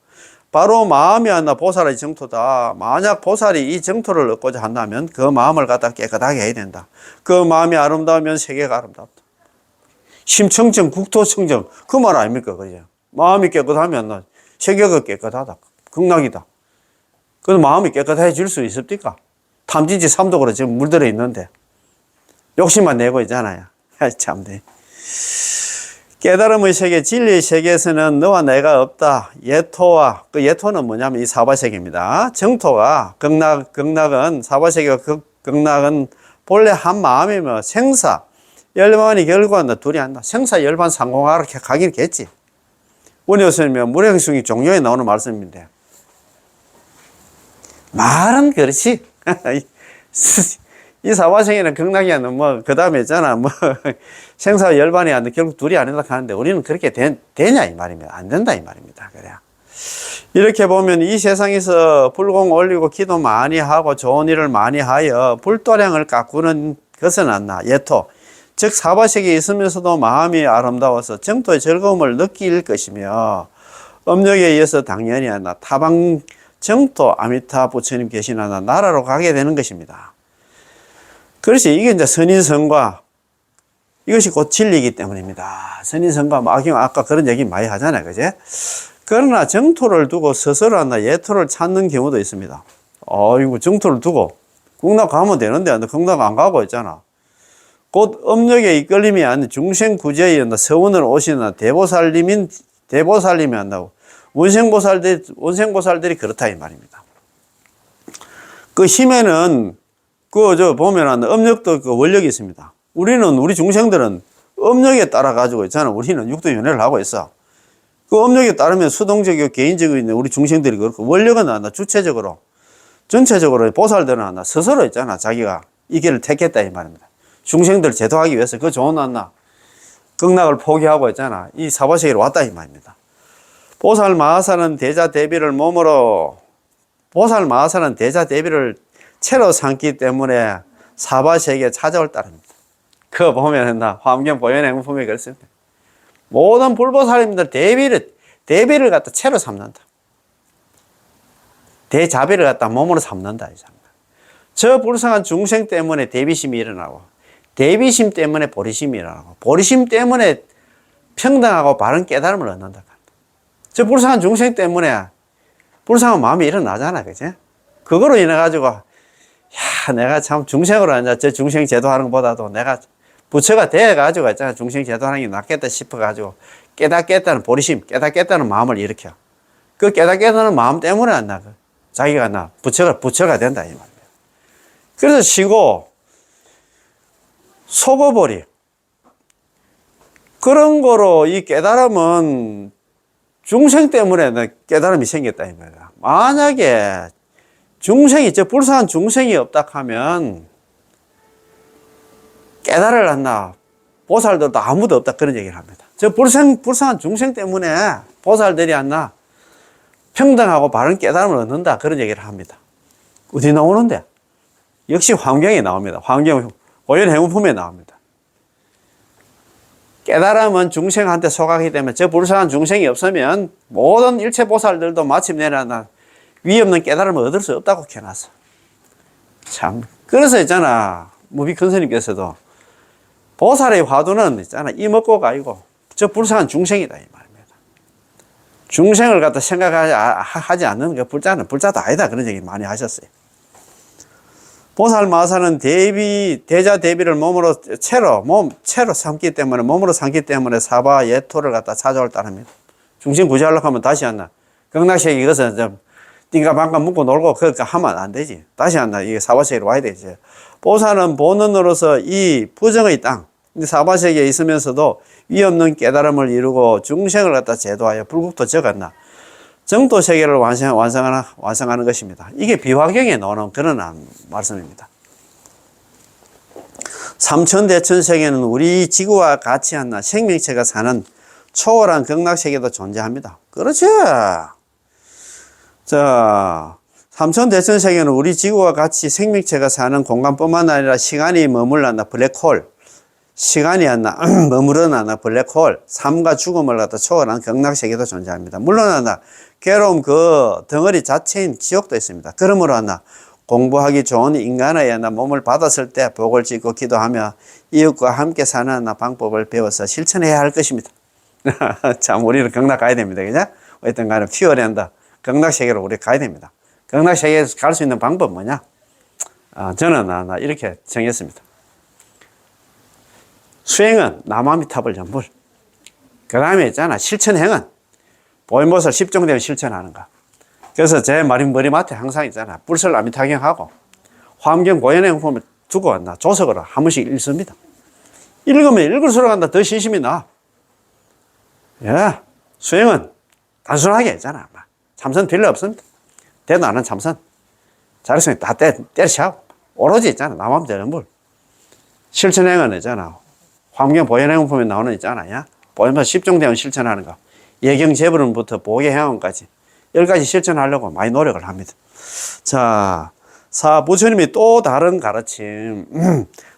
바로 마음이 보살의 정토다. 만약 보살이 이 정토를 얻고자 한다면 그 마음을 갖다 깨끗하게 해야 된다. 그 마음이 아름다우면 세계가 아름답다. 심청정, 국토청정. 그 말 아닙니까? 그죠? 마음이 깨끗하면 세계가 깨끗하다. 극락이다. 그 마음이 깨끗해질 수 있습니까? 탐진지 삼독으로 지금 물들어 있는데. 욕심만 내고 있잖아요. 참네. 깨달음의 세계, 진리의 세계에서는 너와 내가 없다. 예토와, 그 예토는 뭐냐면 이 사바세계입니다. 정토가, 극락은, 사바세계와 극락은 본래 한 마음이며 생사, 열반이 결과는 둘이 한다. 생사, 열반, 상공하라 가긴 겠지. 원효스님의 무량승이 종료에 나오는 말씀인데. 말은 그렇지. 이 사바세계는 극락이야. 그 다음에 있잖아. 생사와 열반이 안 돼. 결국 둘이 아니다 하는데 우리는 그렇게 되냐 이 말입니다. 안 된다 이 말입니다. 그래야. 이렇게 보면 이 세상에서 불공 올리고 기도 많이 하고 좋은 일을 많이 하여 불도량을 가꾸는 것은 예토. 즉 사바세계에 있으면서도 마음이 아름다워서 정토의 즐거움을 느낄 것이며 업력에 의해서 당연히 타방 정토 아미타 부처님 계신 나라로 가게 되는 것입니다. 그렇지. 이게 이제 선인성과 이것이 곧 진리이기 때문입니다. 선인성과 아까 그런 얘기 많이 하잖아요. 그제? 그러나 정토를 두고 스스로 예토를 찾는 경우도 있습니다. 이거 정토를 두고 극락 가면 되는데 극락 안 가고 있잖아. 곧 업력에 이끌림이 아닌 중생구제의 서원을 오시는 대보살님이 한다고. 원생보살들이 그렇다 이 말입니다. 그 힘에는 보면 업력도 원력이 있습니다. 우리 중생들은 업력에 따라 가지고 있잖아. 우리는 육도연애를 하고 있어. 그 업력에 따르면 수동적이고 개인적이고 있는 우리 중생들이 그렇고 원력은 주체적으로, 전체적으로 보살들은 스스로 있잖아. 자기가 이 길을 택했다 이 말입니다. 중생들 제도하기 위해서 그 좋은 극락을 포기하고 있잖아. 이 사바세계로 왔다 이 말입니다. 보살 마하사는 대자 대비를 채로 삼기 때문에 사바세계에 찾아올 따릅니다. 그거 보면 화엄경 보현행품에 그렇습니다. 모든 불보살님들 대비를 갖다 채로 삼는다. 대자비를 갖다 몸으로 삼는다. 저 불쌍한 중생 때문에 대비심이 일어나고, 대비심 때문에 보리심이 일어나고, 보리심 때문에 평등하고 바른 깨달음을 얻는다. 저 불쌍한 중생 때문에 불쌍한 마음이 일어나잖아. 그치? 그거로 인해가지고, 내가 참 중생으로 저 중생 제도하는 것보다도 내가 부처가 돼가지고 있잖아. 중생 제도하는 게 낫겠다 싶어가지고 깨닫겠다는 보리심, 깨닫겠다는 마음을 일으켜. 그 깨닫겠다는 마음 때문에 자기가 부처가 된다. 이 말이야. 그래서 쉬고, 속어버리. 그런 거로 이 깨달음은 중생 때문에 깨달음이 생겼다. 이 말이야. 만약에 불쌍한 중생이 없다 하면 깨달을 보살들도 아무도 없다. 그런 얘기를 합니다. 저 불쌍한 중생 때문에 보살들이 평등하고 바른 깨달음을 얻는다. 그런 얘기를 합니다. 어디 나오는데? 역시 환경에 나옵니다. 환경, 고연행운품에 나옵니다. 깨달음은 중생한테 속하기 때문에 저 불쌍한 중생이 없으면 모든 일체 보살들도 마침내는 위 없는 깨달음을 얻을 수 없다고 켜놨어. 참. 그래서 있잖아. 무비컨스님께서도 보살의 화두는 있잖아, 이먹고가 아니고 저 불쌍한 중생이다 이 말입니다. 중생을 갖다 생각하지 않는 그 불자도 아니다 그런 얘기 많이 하셨어요. 보살 마사는 대자 대비를 채로 삼기 때문에, 몸으로 삼기 때문에 사바 예토를 갖다 찾아올 따릅니다. 중심 구제하려고 하면 다시 한나 극락세계 이것은 좀 띵가방가 묻고 놀고 그렇게 하면 안 되지. 다시 한나 이게 사바세계로 와야 되지. 보살은 본원으로서 이 부정의 땅 사바세계에 있으면서도 위없는 깨달음을 이루고 중생을 갖다 제도하여 불국토 적었나 정도 세계를 완성하는 것입니다. 이게 비화경에 나오는 그런 말씀입니다. 삼천대천 세계는 우리 지구와 같이 한나 생명체가 사는 초월한 극락세계도 존재합니다. 그렇죠. 자, 삼천대천 세계는 우리 지구와 같이 생명체가 사는 공간뿐만 아니라 시간이 머물렀나 블랙홀, 시간이 안나 머무르나 블랙홀, 삶과 죽음을 갖다 초월한 극락세계도 존재합니다. 물론 하나 괴로움 그 덩어리 자체인 지옥도 있습니다. 그러므로 하나 공부하기 좋은 인간의 몸을 받았을 때 복을 짓고 기도하며 이웃과 함께 사는 방법을 배워서 실천해야 할 것입니다. 참 우리는 극락 가야 됩니다. 그죠? 어떤 간에 퓨어리 한다. 극락세계로 우리 가야 됩니다. 극락세계에서 갈 수 있는 방법 뭐냐? 저는 이렇게 정했습니다. 수행은 나무아미타불 전불. 그 다음에 있잖아 실천행은 보현보살 10종대를 실천하는 거. 그래서 제 머리맡에 항상 있잖아 불설 아미타경하고 화엄경 보현행품을 두고 왔나 조석으로 한 번씩 읽습니다. 읽으면 읽을수록 한다 더 신심이 나. 예, 수행은 단순하게 있잖아 참선 필요 없습니다. 대도 않은 참선 자리성이 다 때려치고 오로지 있잖아 나무아미 전불. 실천행은 있잖아 화엄경 보현행품에 나오는 있잖아요. 보현보살 10종대원 실천하는 거. 예경 재불원부터 보계행원까지 10가지 실천하려고 많이 노력을 합니다. 자, 부처님이 또 다른 가르침.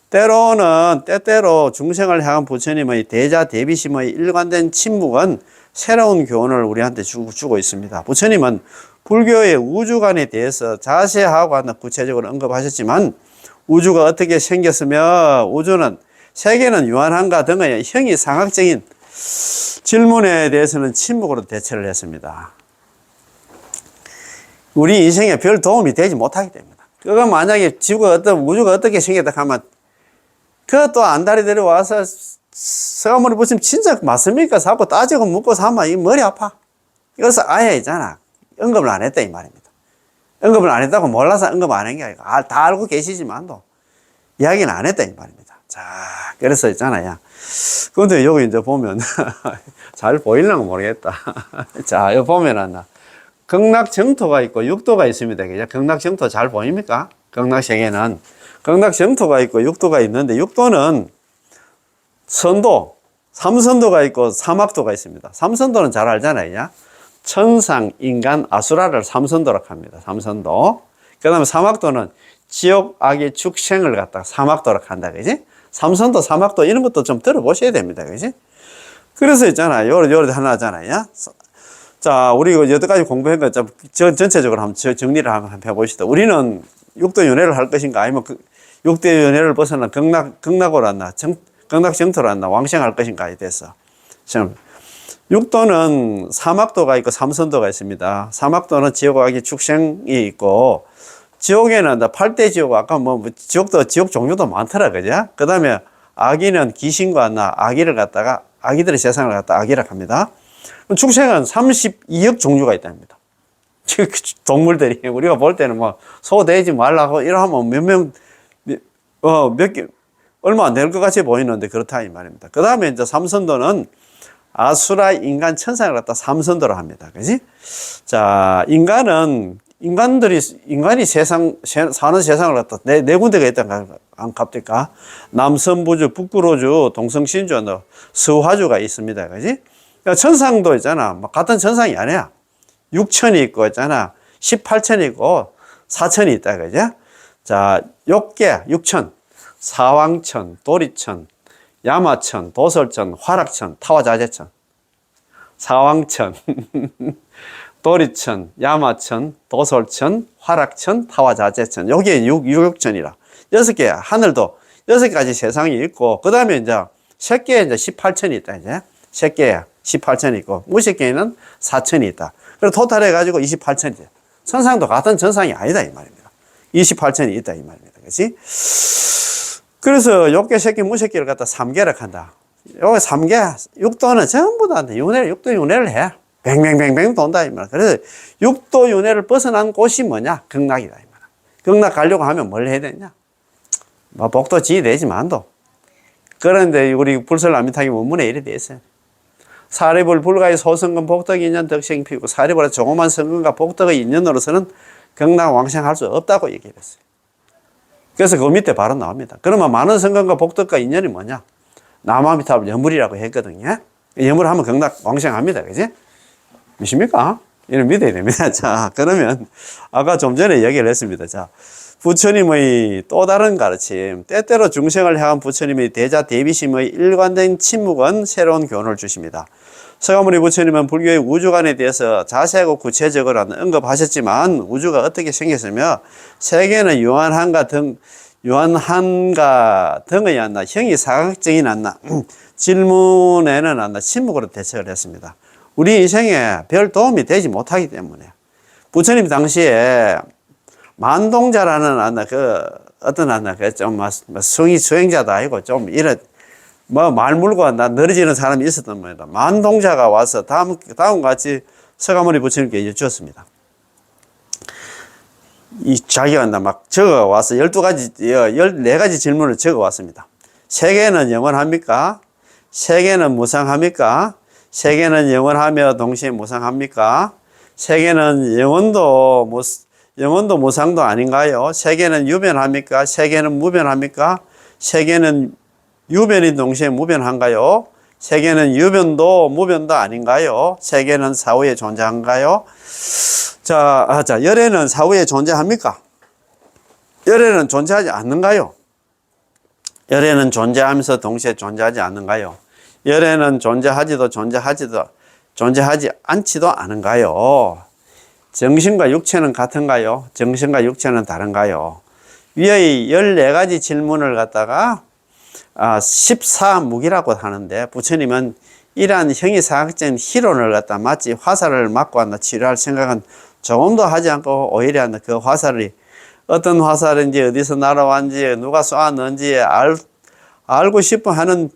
때때로 중생을 향한 부처님의 대자 대비심의 일관된 침묵은 새로운 교훈을 우리한테 주고 있습니다. 부처님은 불교의 우주관에 대해서 자세하고 구체적으로 언급하셨지만 우주가 어떻게 생겼으며 세계는 유한한가 등의 형이상학적인 질문에 대해서는 침묵으로 대처를 했습니다. 우리 인생에 별 도움이 되지 못하기 때문입니다. 그거 만약에 우주가 어떻게 생겼다 하면 그것도 안달이 데려와서 서가모니 부처님 진짜 맞습니까? 자꾸 따지고 묻고 사면 이 머리 아파. 그래서 아예 있잖아 언급을 안 했다 이 말입니다. 언급을 안 했다고 몰라서 언급 안 한 게 아니고 다 알고 계시지만도 이야기는 안 했다 이 말입니다. 자, 그래서 있잖아요. 근데 여기 이제 보면 잘 보이려고 모르겠다. 자, 여기 보면은 극락정토가 있고 육도가 있습니다. 그죠? 극락정토 잘 보입니까? 극락세계는 극락정토가 있고 육도가 있는데 육도는 선도, 삼선도가 있고 사막도가 있습니다. 삼선도는 잘 알잖아요. 천상, 인간, 아수라를 삼선도라고 합니다. 삼선도. 그 다음에 사막도는 지옥, 악의 축생을 갖다가 사막도라고 한다. 그지? 삼선도, 사막도 이런 것도 좀 들어보셔야 됩니다. 그지? 그래서 있잖아요. 요리 하나잖아요. 자, 우리 여태까지 공부한 거 전체적으로 한번 정리를 한번 해보시다. 우리는 육도연회를 할 것인가 아니면 육도연회를 벗어나 극락으로 왔나 극락정토로 왔나 왕생할 것인가에 대해서 지금 육도는 사막도가 있고 삼선도가 있습니다. 사막도는 지옥, 악의 축생이 있고 지옥에는 8대 지옥, 아까 지옥 종류도 많더라, 그죠? 그 다음에 아기는 귀신과 아기를 갖다가, 아기들의 세상을 갖다 아기라고 합니다. 축생은 32억 종류가 있답니다. 동물들이, 우리가 볼 때는 소, 돼지, 말라고 이러면 얼마 안 될 것 같이 보이는데 그렇다, 이 말입니다. 그 다음에 이제 삼선도는 아수라, 인간, 천상을 갖다 삼선도로 합니다. 그지? 자, 인간이 사는 세상을 갖다 네 군데가 있다는 안 갑니까? 남선부주, 북부로주, 동성신주, 서화주가 있습니다. 그지? 그러니까 천상도 있잖아. 같은 천상이 아니야. 6천이 있고 있잖아. 18천이 있고 4천이 있다. 그죠? 자, 6개, 6천, 사왕천, 도리천, 야마천, 도설천, 화락천, 타화자재천. 사왕천, 도리천, 야마천, 도솔천, 화락천, 타화자재천. 여기에 6천이라. 6개, 하늘도 6가지 세상이 있고, 그 다음에 이제 새끼에 이제 18천이 있다, 이제. 새끼에 18천이 있고, 무새끼에는 4천이 있다. 그리고 토탈 해가지고 28천이죠. 천상도 같은 천상이 아니다, 이 말입니다. 28천이 있다, 이 말입니다. 그치? 그래서 욕계, 새끼, 무새끼를 갖다 3계를 한다. 요거 3개, 육도는 전부 다 육도 윤회를 해. 뱅뱅뱅뱅 돈다, 이 말. 그래서 육도 윤회를 벗어난 곳이 뭐냐? 극락이다, 이 말. 극락 가려고 하면 뭘 해야 되냐? 뭐, 복도 지휘되지만도. 그런데 우리 불설남미타기 원문에 이래 돼 있어요. 사리불 불가의 소성근 복덕의 인연 덕생 피우고 사리불의 조그만 성근과 복덕의 인연으로서는 극락 왕생할 수 없다고 얘기했어요. 그래서 그 밑에 바로 나옵니다. 그러면 많은 성근과 복덕과 인연이 뭐냐? 남아미탑을 여물이라고 했거든요. 여물하면 극락 왕생합니다. 그지? 믿습니까? 이런 믿어야 됩니다. 자, 그러면 아까 좀 전에 얘기를 했습니다. 자, 부처님의 또 다른 가르침, 때때로 중생을 향한 부처님의 대자 대비심의 일관된 침묵은 새로운 교훈을 주십니다. 서가모니 부처님은 불교의 우주관에 대해서 자세하고 구체적으로 언급하셨지만 우주가 어떻게 생겼으며 세계는 유한한가 등의 안나 형이 사각정이 났나 질문에는 안나 침묵으로 대처를 했습니다. 우리 인생에 별 도움이 되지 못하기 때문에 부처님 당시에 만동자라는 안나 좀 수행자도 아니고 좀 이런 말 물고 늘어지는 사람이 있었던 겁니다. 만동자가 와서 다음과 같이 서가모니 부처님께 여쭈었습니다. 자기가 막 적어 와서 14가지 질문을 적어 왔습니다. 세계는 영원합니까? 세계는 무상합니까? 세계는 영원하며 동시에 무상합니까? 세계는 영원도 무상도 아닌가요? 세계는 유변합니까? 세계는 무변합니까? 세계는 유변이 동시에 무변한가요? 세계는 유변도 무변도 아닌가요? 세계는 사후에 존재한가요? 자, 열애는 사후에 존재합니까? 열애는 존재하지 않는가요? 열애는 존재하면서 동시에 존재하지 않는가요? 열애는 존재하지 않지도 않은가요? 정신과 육체는 같은가요? 정신과 육체는 다른가요? 위의 14가지 질문을 갖다가 14무기라고 하는데 부처님은 이러한 형이사각적인 희론을 갖다 마치 화살을 맞고 치료할 생각은 조금도 하지 않고 오히려 그 화살이 어떤 화살인지 어디서 날아왔는지 누가 쏘았는지 알고 싶어 하는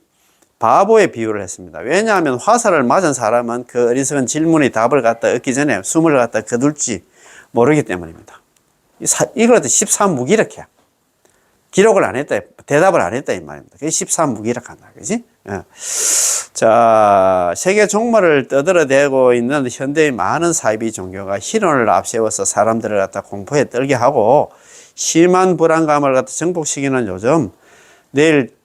바보의 비유를 했습니다. 왜냐하면 화살을 맞은 사람은 그 어리석은 질문의 답을 갖다 얻기 전에 숨을 갖다 거둘지 모르기 때문입니다. 이걸 갖다 13무기 이렇게 기록을 안 했다, 대답을 안 했다 이 말입니다. 그게 13무기라 한다, 그지? 예. 자, 세계 종말을 떠들어대고 있는 현대의 많은 사이비 종교가 희론을 앞세워서 사람들을 갖다 공포에 떨게 하고 심한 불안감을 갖다 정복시키는 요즘 내일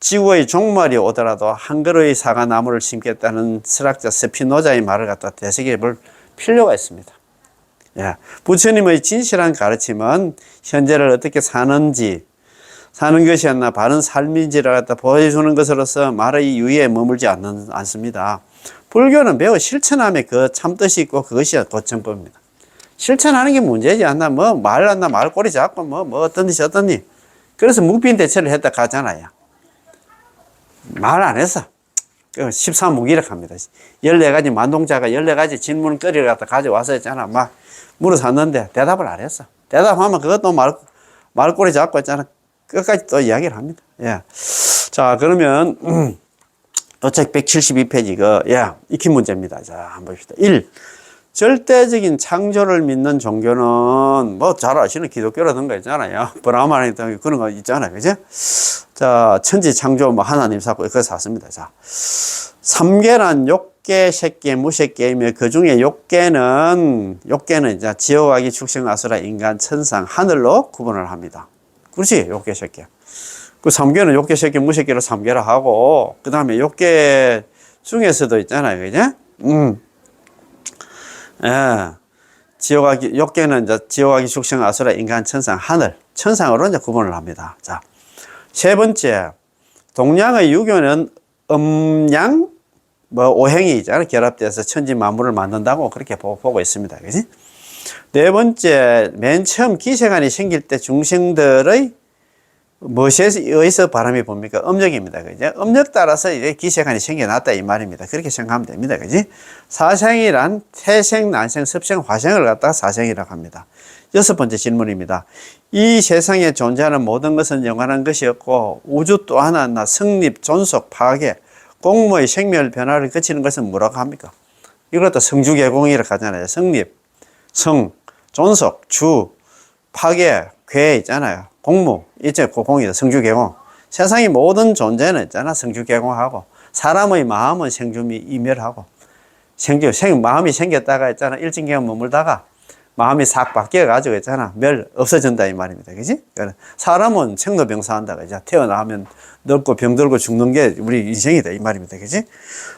지구의 종말이 오더라도 한 그루의 사과나무를 심겠다는 철학자 스피노자의 말을 갖다 되새겨 볼 필요가 있습니다. 예. 부처님의 진실한 가르침은 현재를 어떻게 사는 것이었나 바른 삶인지를 갖다 보여주는 것으로서 말의 유의에 머물지 않습니다. 불교는 매우 실천함에 그 참뜻이 있고 그것이 고정법입니다. 실천하는 게 문제지 않나 말꼬리 잡고 어떤지 저떤지 그래서 묵빈 대처를 했다 가잖아요. 말 안 했어. 13무기력 합니다. 14가지 만동자가 14가지 질문거리를 갖다 가져와서 했잖아. 막 물어봤는데 대답을 안 했어. 대답하면 그것도 말꼬리 잡고 했잖아. 끝까지 또 이야기를 합니다. 예. 자, 그러면, 도책 172페이지, 익힌 문제입니다. 자, 한번 봅시다. 1. 절대적인 창조를 믿는 종교는, 잘 아시는 기독교라든가 있잖아요. 브라마라든가 그런 거 있잖아요. 그죠? 자, 천지 창조, 하나님 사고, 그거 샀습니다. 자, 3계란 욕계, 색계, 무색계이며 그 중에 욕계는 이제 지옥아기, 축생, 아수라, 인간, 천상, 하늘로 구분을 합니다. 그렇지, 욕계, 색계. 그 3계는 욕계, 색계, 무색계로 3계라 하고, 그 다음에 욕계 중에서도 있잖아요. 그죠? 예. 지옥아기, 욕계는 이제 지옥아기, 축생, 아수라, 인간, 천상, 하늘, 천상으로 이제 구분을 합니다. 자, 세 번째, 동양의 유교는 음양, 오행이 있잖아요. 결합돼서 천지 만물을 만든다고 그렇게 보고 있습니다. 그지? 네 번째, 맨 처음 기생안이 생길 때 중생들의 어디서 바람이 붑니까? 음력입니다. 그죠? 음력 따라서 이제 기세간이 생겨났다 이 말입니다. 그렇게 생각하면 됩니다. 그지? 사생이란 태생, 난생, 습생, 화생을 갖다가 사생이라고 합니다. 여섯 번째 질문입니다. 이 세상에 존재하는 모든 것은 영원한 것이었고 우주 또 하나 성립, 존속, 파괴, 공모의 생멸 변화를 거치는 것은 뭐라고 합니까? 이것도 성주개공이라고 하잖아요. 성립, 성, 존속, 주, 파괴, 괴 있잖아요. 공무, 이제 공이다. 성주개공. 세상의 모든 존재는 있잖아. 성주개공하고 사람의 마음은 생주미 이멸하고 마음이 생겼다가 있잖아. 일진기간 머물다가 마음이 싹 바뀌어가지고 있잖아. 없어진다 이 말입니다. 그지? 사람은 생로병사한다. 그죠? 태어나면 늙고 병들고 죽는 게 우리 인생이다 이 말입니다. 그지?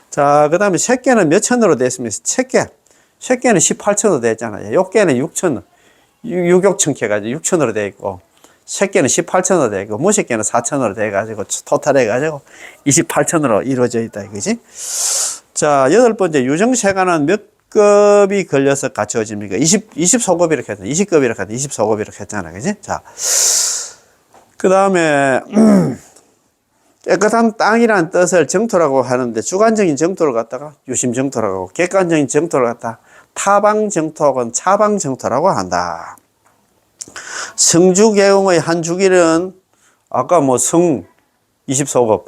자, 그 다음에 새끼는 몇 천으로 되어 있으면 새끼는 18천으로 되어 있잖아요. 욕개는 6천, 육욕천케가지고 6천으로 되어 있고, 새끼는 18천으로 되어 있고, 무새끼는 4천으로 되어 가지고, 토탈해가지고 28천으로 이루어져 있다. 이거지? 자, 여덟 번째, 유정세간은 몇 급이 걸려서 갖추어집니까? 20소급 이렇게 했잖아. 20급 이렇게 했잖아. 20소급 이렇게 했잖아. 그지? 자, 그 다음에, 깨끗한 땅이라는 뜻을 정토라고 하는데 주관적인 정토를 갖다가 유심정토라고 하고 객관적인 정토를 갖다가 타방정토 혹은 차방정토라고 한다. 성주개공의 한 주기는 아까 뭐 성 20소급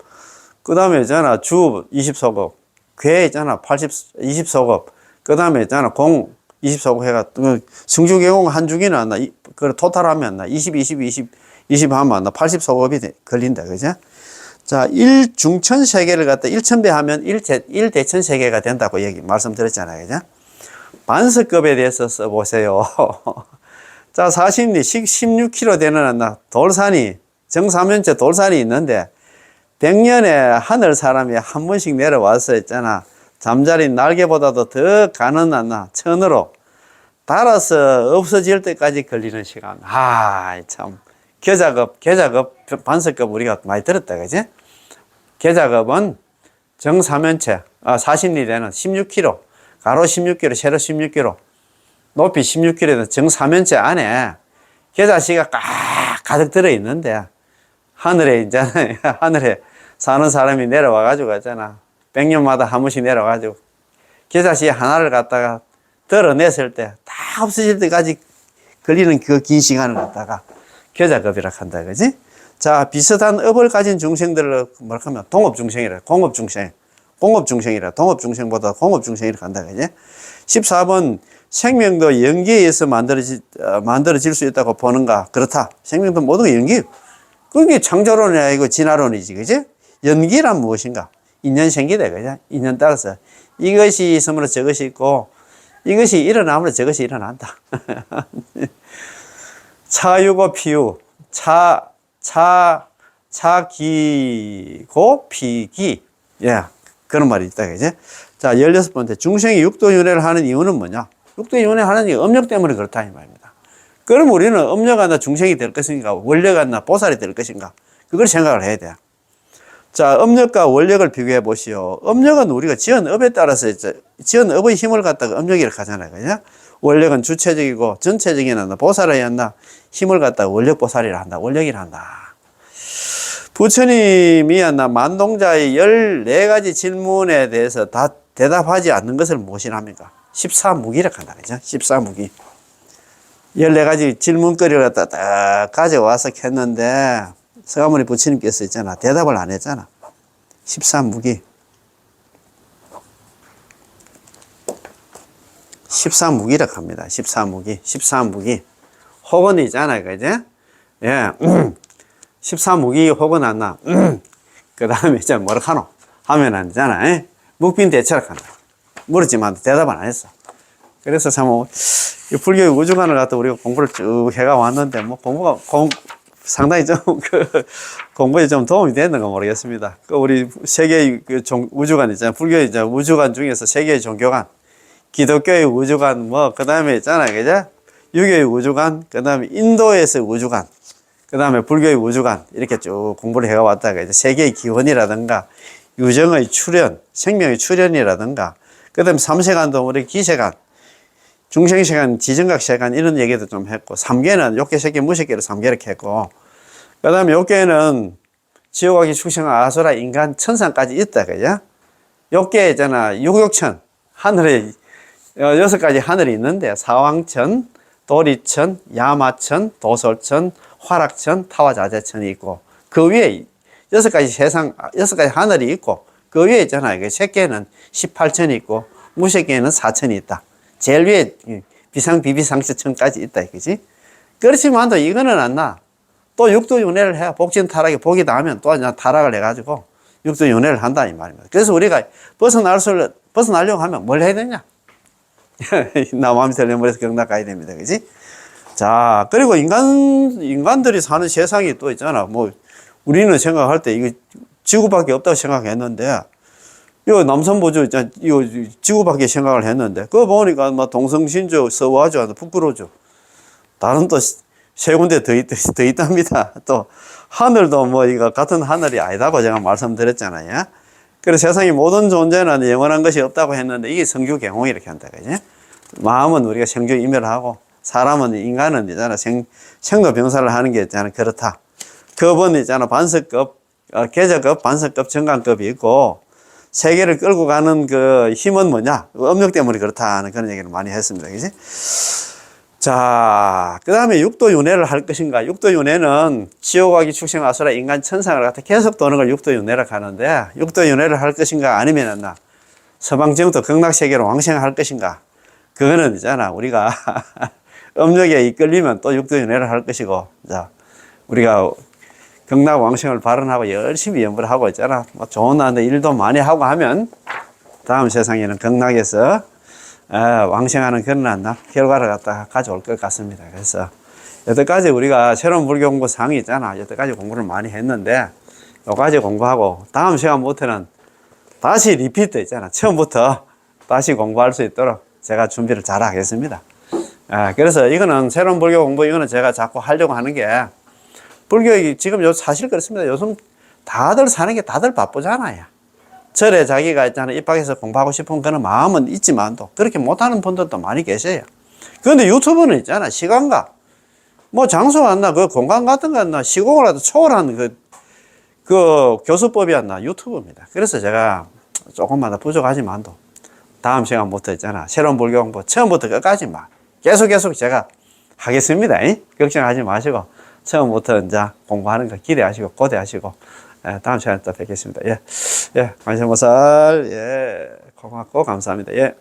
그 다음에 있잖아 주 20소급 괴 있잖아 20소급 그 다음에 있잖아 공 20소급 해가 성주개공 한 주기는 안 나. 그걸 토탈하면 안 나. 20 하면 안 나. 80소급이 걸린다. 그죠? 자, 1중천세계를 갖다 1000배 하면 1대천세계가 된다고 말씀드렸잖아요. 그죠? 반석급에 대해서 써보세요. 자, 16km 되는 돌산이, 정사면체 돌산이 있는데, 100년에 하늘 사람이 한 번씩 내려와서 있잖아. 잠자리 날개보다도 더 가는 천으로 달아서 없어질 때까지 걸리는 시간. 참. 계자급, 반석급 우리가 많이 들었다. 그지? 계자급은 정사면체, 40리 되는 16km, 가로 16km, 세로 16km, 높이 16km 되는 정사면체 안에 계자씨가 가득 들어있는데, 하늘에 사는 사람이 내려와가지고 있잖아. 100년마다 한 번씩 내려와가지고, 계자씨 하나를 갖다가 덜어냈을 때, 다 없어질 때까지 걸리는 그 긴 시간을 갖다가 계자급이라고 한다. 그지? 자, 비슷한 업을 가진 중생들을 뭐라 하면 동업중생이라, 공업중생이라, 동업중생보다 공업중생이라고 한다. 그지? 14번, 생명도 연기에 의해서 만들어질 수 있다고 보는가? 그렇다. 생명도 모든 게 연기. 그게 창조론이 아니고 진화론이지. 그지? 연기란 무엇인가? 인연생기다. 그지? 인연 따라서 이것이 있으므로 저것이 있고, 이것이 일어나므로 저것이 일어난다. 차유고 피유, 차기고 피기. 예, 그런 말이 있다. 그지? 자, 16번째. 중생이 육도윤회를 하는 이유는 뭐냐? 육도윤회 하는 이유, 음력 때문에 그렇다. 이 말입니다. 그럼 우리는 음력 하나 중생이 될 것인가, 원력 하나 보살이 될 것인가? 그걸 생각을 해야 돼. 자, 음력과 원력을 비교해 보시오. 음력은 우리가 지은 업에 따라서, 지은 업의 힘을 갖다가 음력이라고 하잖아요. 그죠? 원력은 주체적이고 전체적인 보살이 한다. 힘을 갖다가 원력보살이라 한다. 원력이라 한다. 부처님이 만동자의 14가지 질문에 대해서 다 대답하지 않는 것을 무엇이라 합니까? 14무기라고 한다. 그죠? 14무기. 14가지 질문거리를 갖다 딱 가져와서 했는데 서가모니 부처님께서 있잖아. 대답을 안 했잖아. 14무기. 14무기라고 합니다. 14무기. 혹은 있잖아요. 그죠? 예. 14무기 혹은 안나. 그 다음에 이제 뭐라 하노? 하면 안 되잖아. 묵빈대처럼 한다. 물었지만 대답을 안 했어. 그래서 참, 불교의 우주관을 갖다 우리가 공부를 쭉 해가 왔는데, 상당히 좀, 공부에 좀 도움이 됐는가 모르겠습니다. 우리 세계의 우주관 있잖아요. 불교의 이제 우주관 중에서 세계의 종교관, 기독교의 우주관, 그 다음에 있잖아요. 그죠? 유교의 우주관, 그 다음에 인도에서의 우주관, 그 다음에 불교의 우주관, 이렇게 쭉 공부를 해가 왔다가 이제 세계의 기원이라든가, 유정의 출현, 생명의 출현이라든가, 그 다음에 삼세간도 우리 기세간, 중생세간, 지정각세간 이런 얘기도 좀 했고, 삼계는 욕계, 색계, 무색계로 삼계를 했고, 그 다음에 여기에는 지옥하기 축생한 아수라 인간 천상까지 있다. 그죠? 여기에 있잖아. 육육천. 하늘에, 6가지 하늘이 있는데, 사왕천, 도리천, 야마천, 도솔천, 화락천, 타화자재천이 있고, 그 위에 6가지 세상, 6가지 하늘이 있고, 그 위에 있잖아요. 그 새끼에는 18천이 있고, 무새끼에는 4천이 있다. 제일 위에 비비상시천까지 있다. 그지? 그렇지만도 이거는 안 나. 또 육도윤회를 해. 복진 타락이 복이 나면 또 그냥 타락을 해가지고 육도윤회를 한다. 이 말입니다. 그래서 우리가 벗어나려고 하면 뭘 해야 되냐? 나무함이 설레물에서 경락 가야 됩니다. 그지? 자, 그리고 인간들이 사는 세상이 또 있잖아. 뭐, 우리는 생각할 때 이거 지구밖에 없다고 생각했는데, 이거 남산보조 있잖아. 이거 지구밖에 생각을 했는데, 그거 보니까 뭐 동성신조, 서와조, 부끄러워죠. 다른 또 세 군데 더 있답니다. 또, 하늘도 뭐, 이거 같은 하늘이 아니다고 제가 말씀드렸잖아요. 그래서 세상의 모든 존재는 영원한 것이 없다고 했는데, 이게 성규경홍 이렇게 한다. 그지? 마음은 우리가 생주이멸을 하고, 사람은, 인간은 있잖아. 생로병사를 하는 게 있잖아. 그렇다. 급은 있잖아. 반석급, 계저급, 반석급, 정강급이 있고, 세계를 끌고 가는 그 힘은 뭐냐? 업력 때문에 그렇다는 그런 얘기를 많이 했습니다. 그지? 자, 그 다음에 육도윤회를 할 것인가? 육도윤회는 지옥하기 축생아수라 인간 천상을 갖다 계속 도는 걸 육도윤회라고 하는데, 육도윤회를 할 것인가? 아니면 나 서방정토 극락세계로 왕생할 것인가? 그거는 있잖아. 우리가 업력에 이끌리면 또 육도윤회를 할 것이고, 자, 우리가 극락 왕생을 발언하고 열심히 연구를 하고 있잖아. 뭐 좋은 나라인데 일도 많이 하고 하면 다음 세상에는 극락에서 왕생하는 그런 결과를 갖다 가져올 것 같습니다. 그래서 여태까지 우리가 새로운 불교 공부 상이 있잖아. 여태까지 공부를 많이 했는데 여기까지 공부하고 다음 시간부터는 다시 리피트 있잖아. 처음부터 다시 공부할 수 있도록 제가 준비를 잘 하겠습니다. 그래서 이거는 새로운 불교 공부 이거는 제가 자꾸 하려고 하는 게 불교 지금 사실 그렇습니다. 요즘 다들 사는 게 다들 바쁘잖아요. 절에 자기가 있잖아 입학해서 공부하고 싶은 그런 마음은 있지만도 그렇게 못하는 분들도 많이 계세요. 그런데 유튜브는 있잖아 시간과 뭐 장소가 안 나 그 공간 같은 거 안 나 시공을 초월하는 그 교수법이 안 나 유튜브입니다. 그래서 제가 조금만 더 부족하지만도 다음 시간부터 있잖아 새로운 불교 공부 처음부터 끝까지 막 계속 제가 하겠습니다. 걱정하지 마시고 처음부터 이제 공부하는 거 기대하시고 고대하시고 다음 시간에 또 뵙겠습니다. 예, 관세음보살, 고맙고 감사합니다. 예.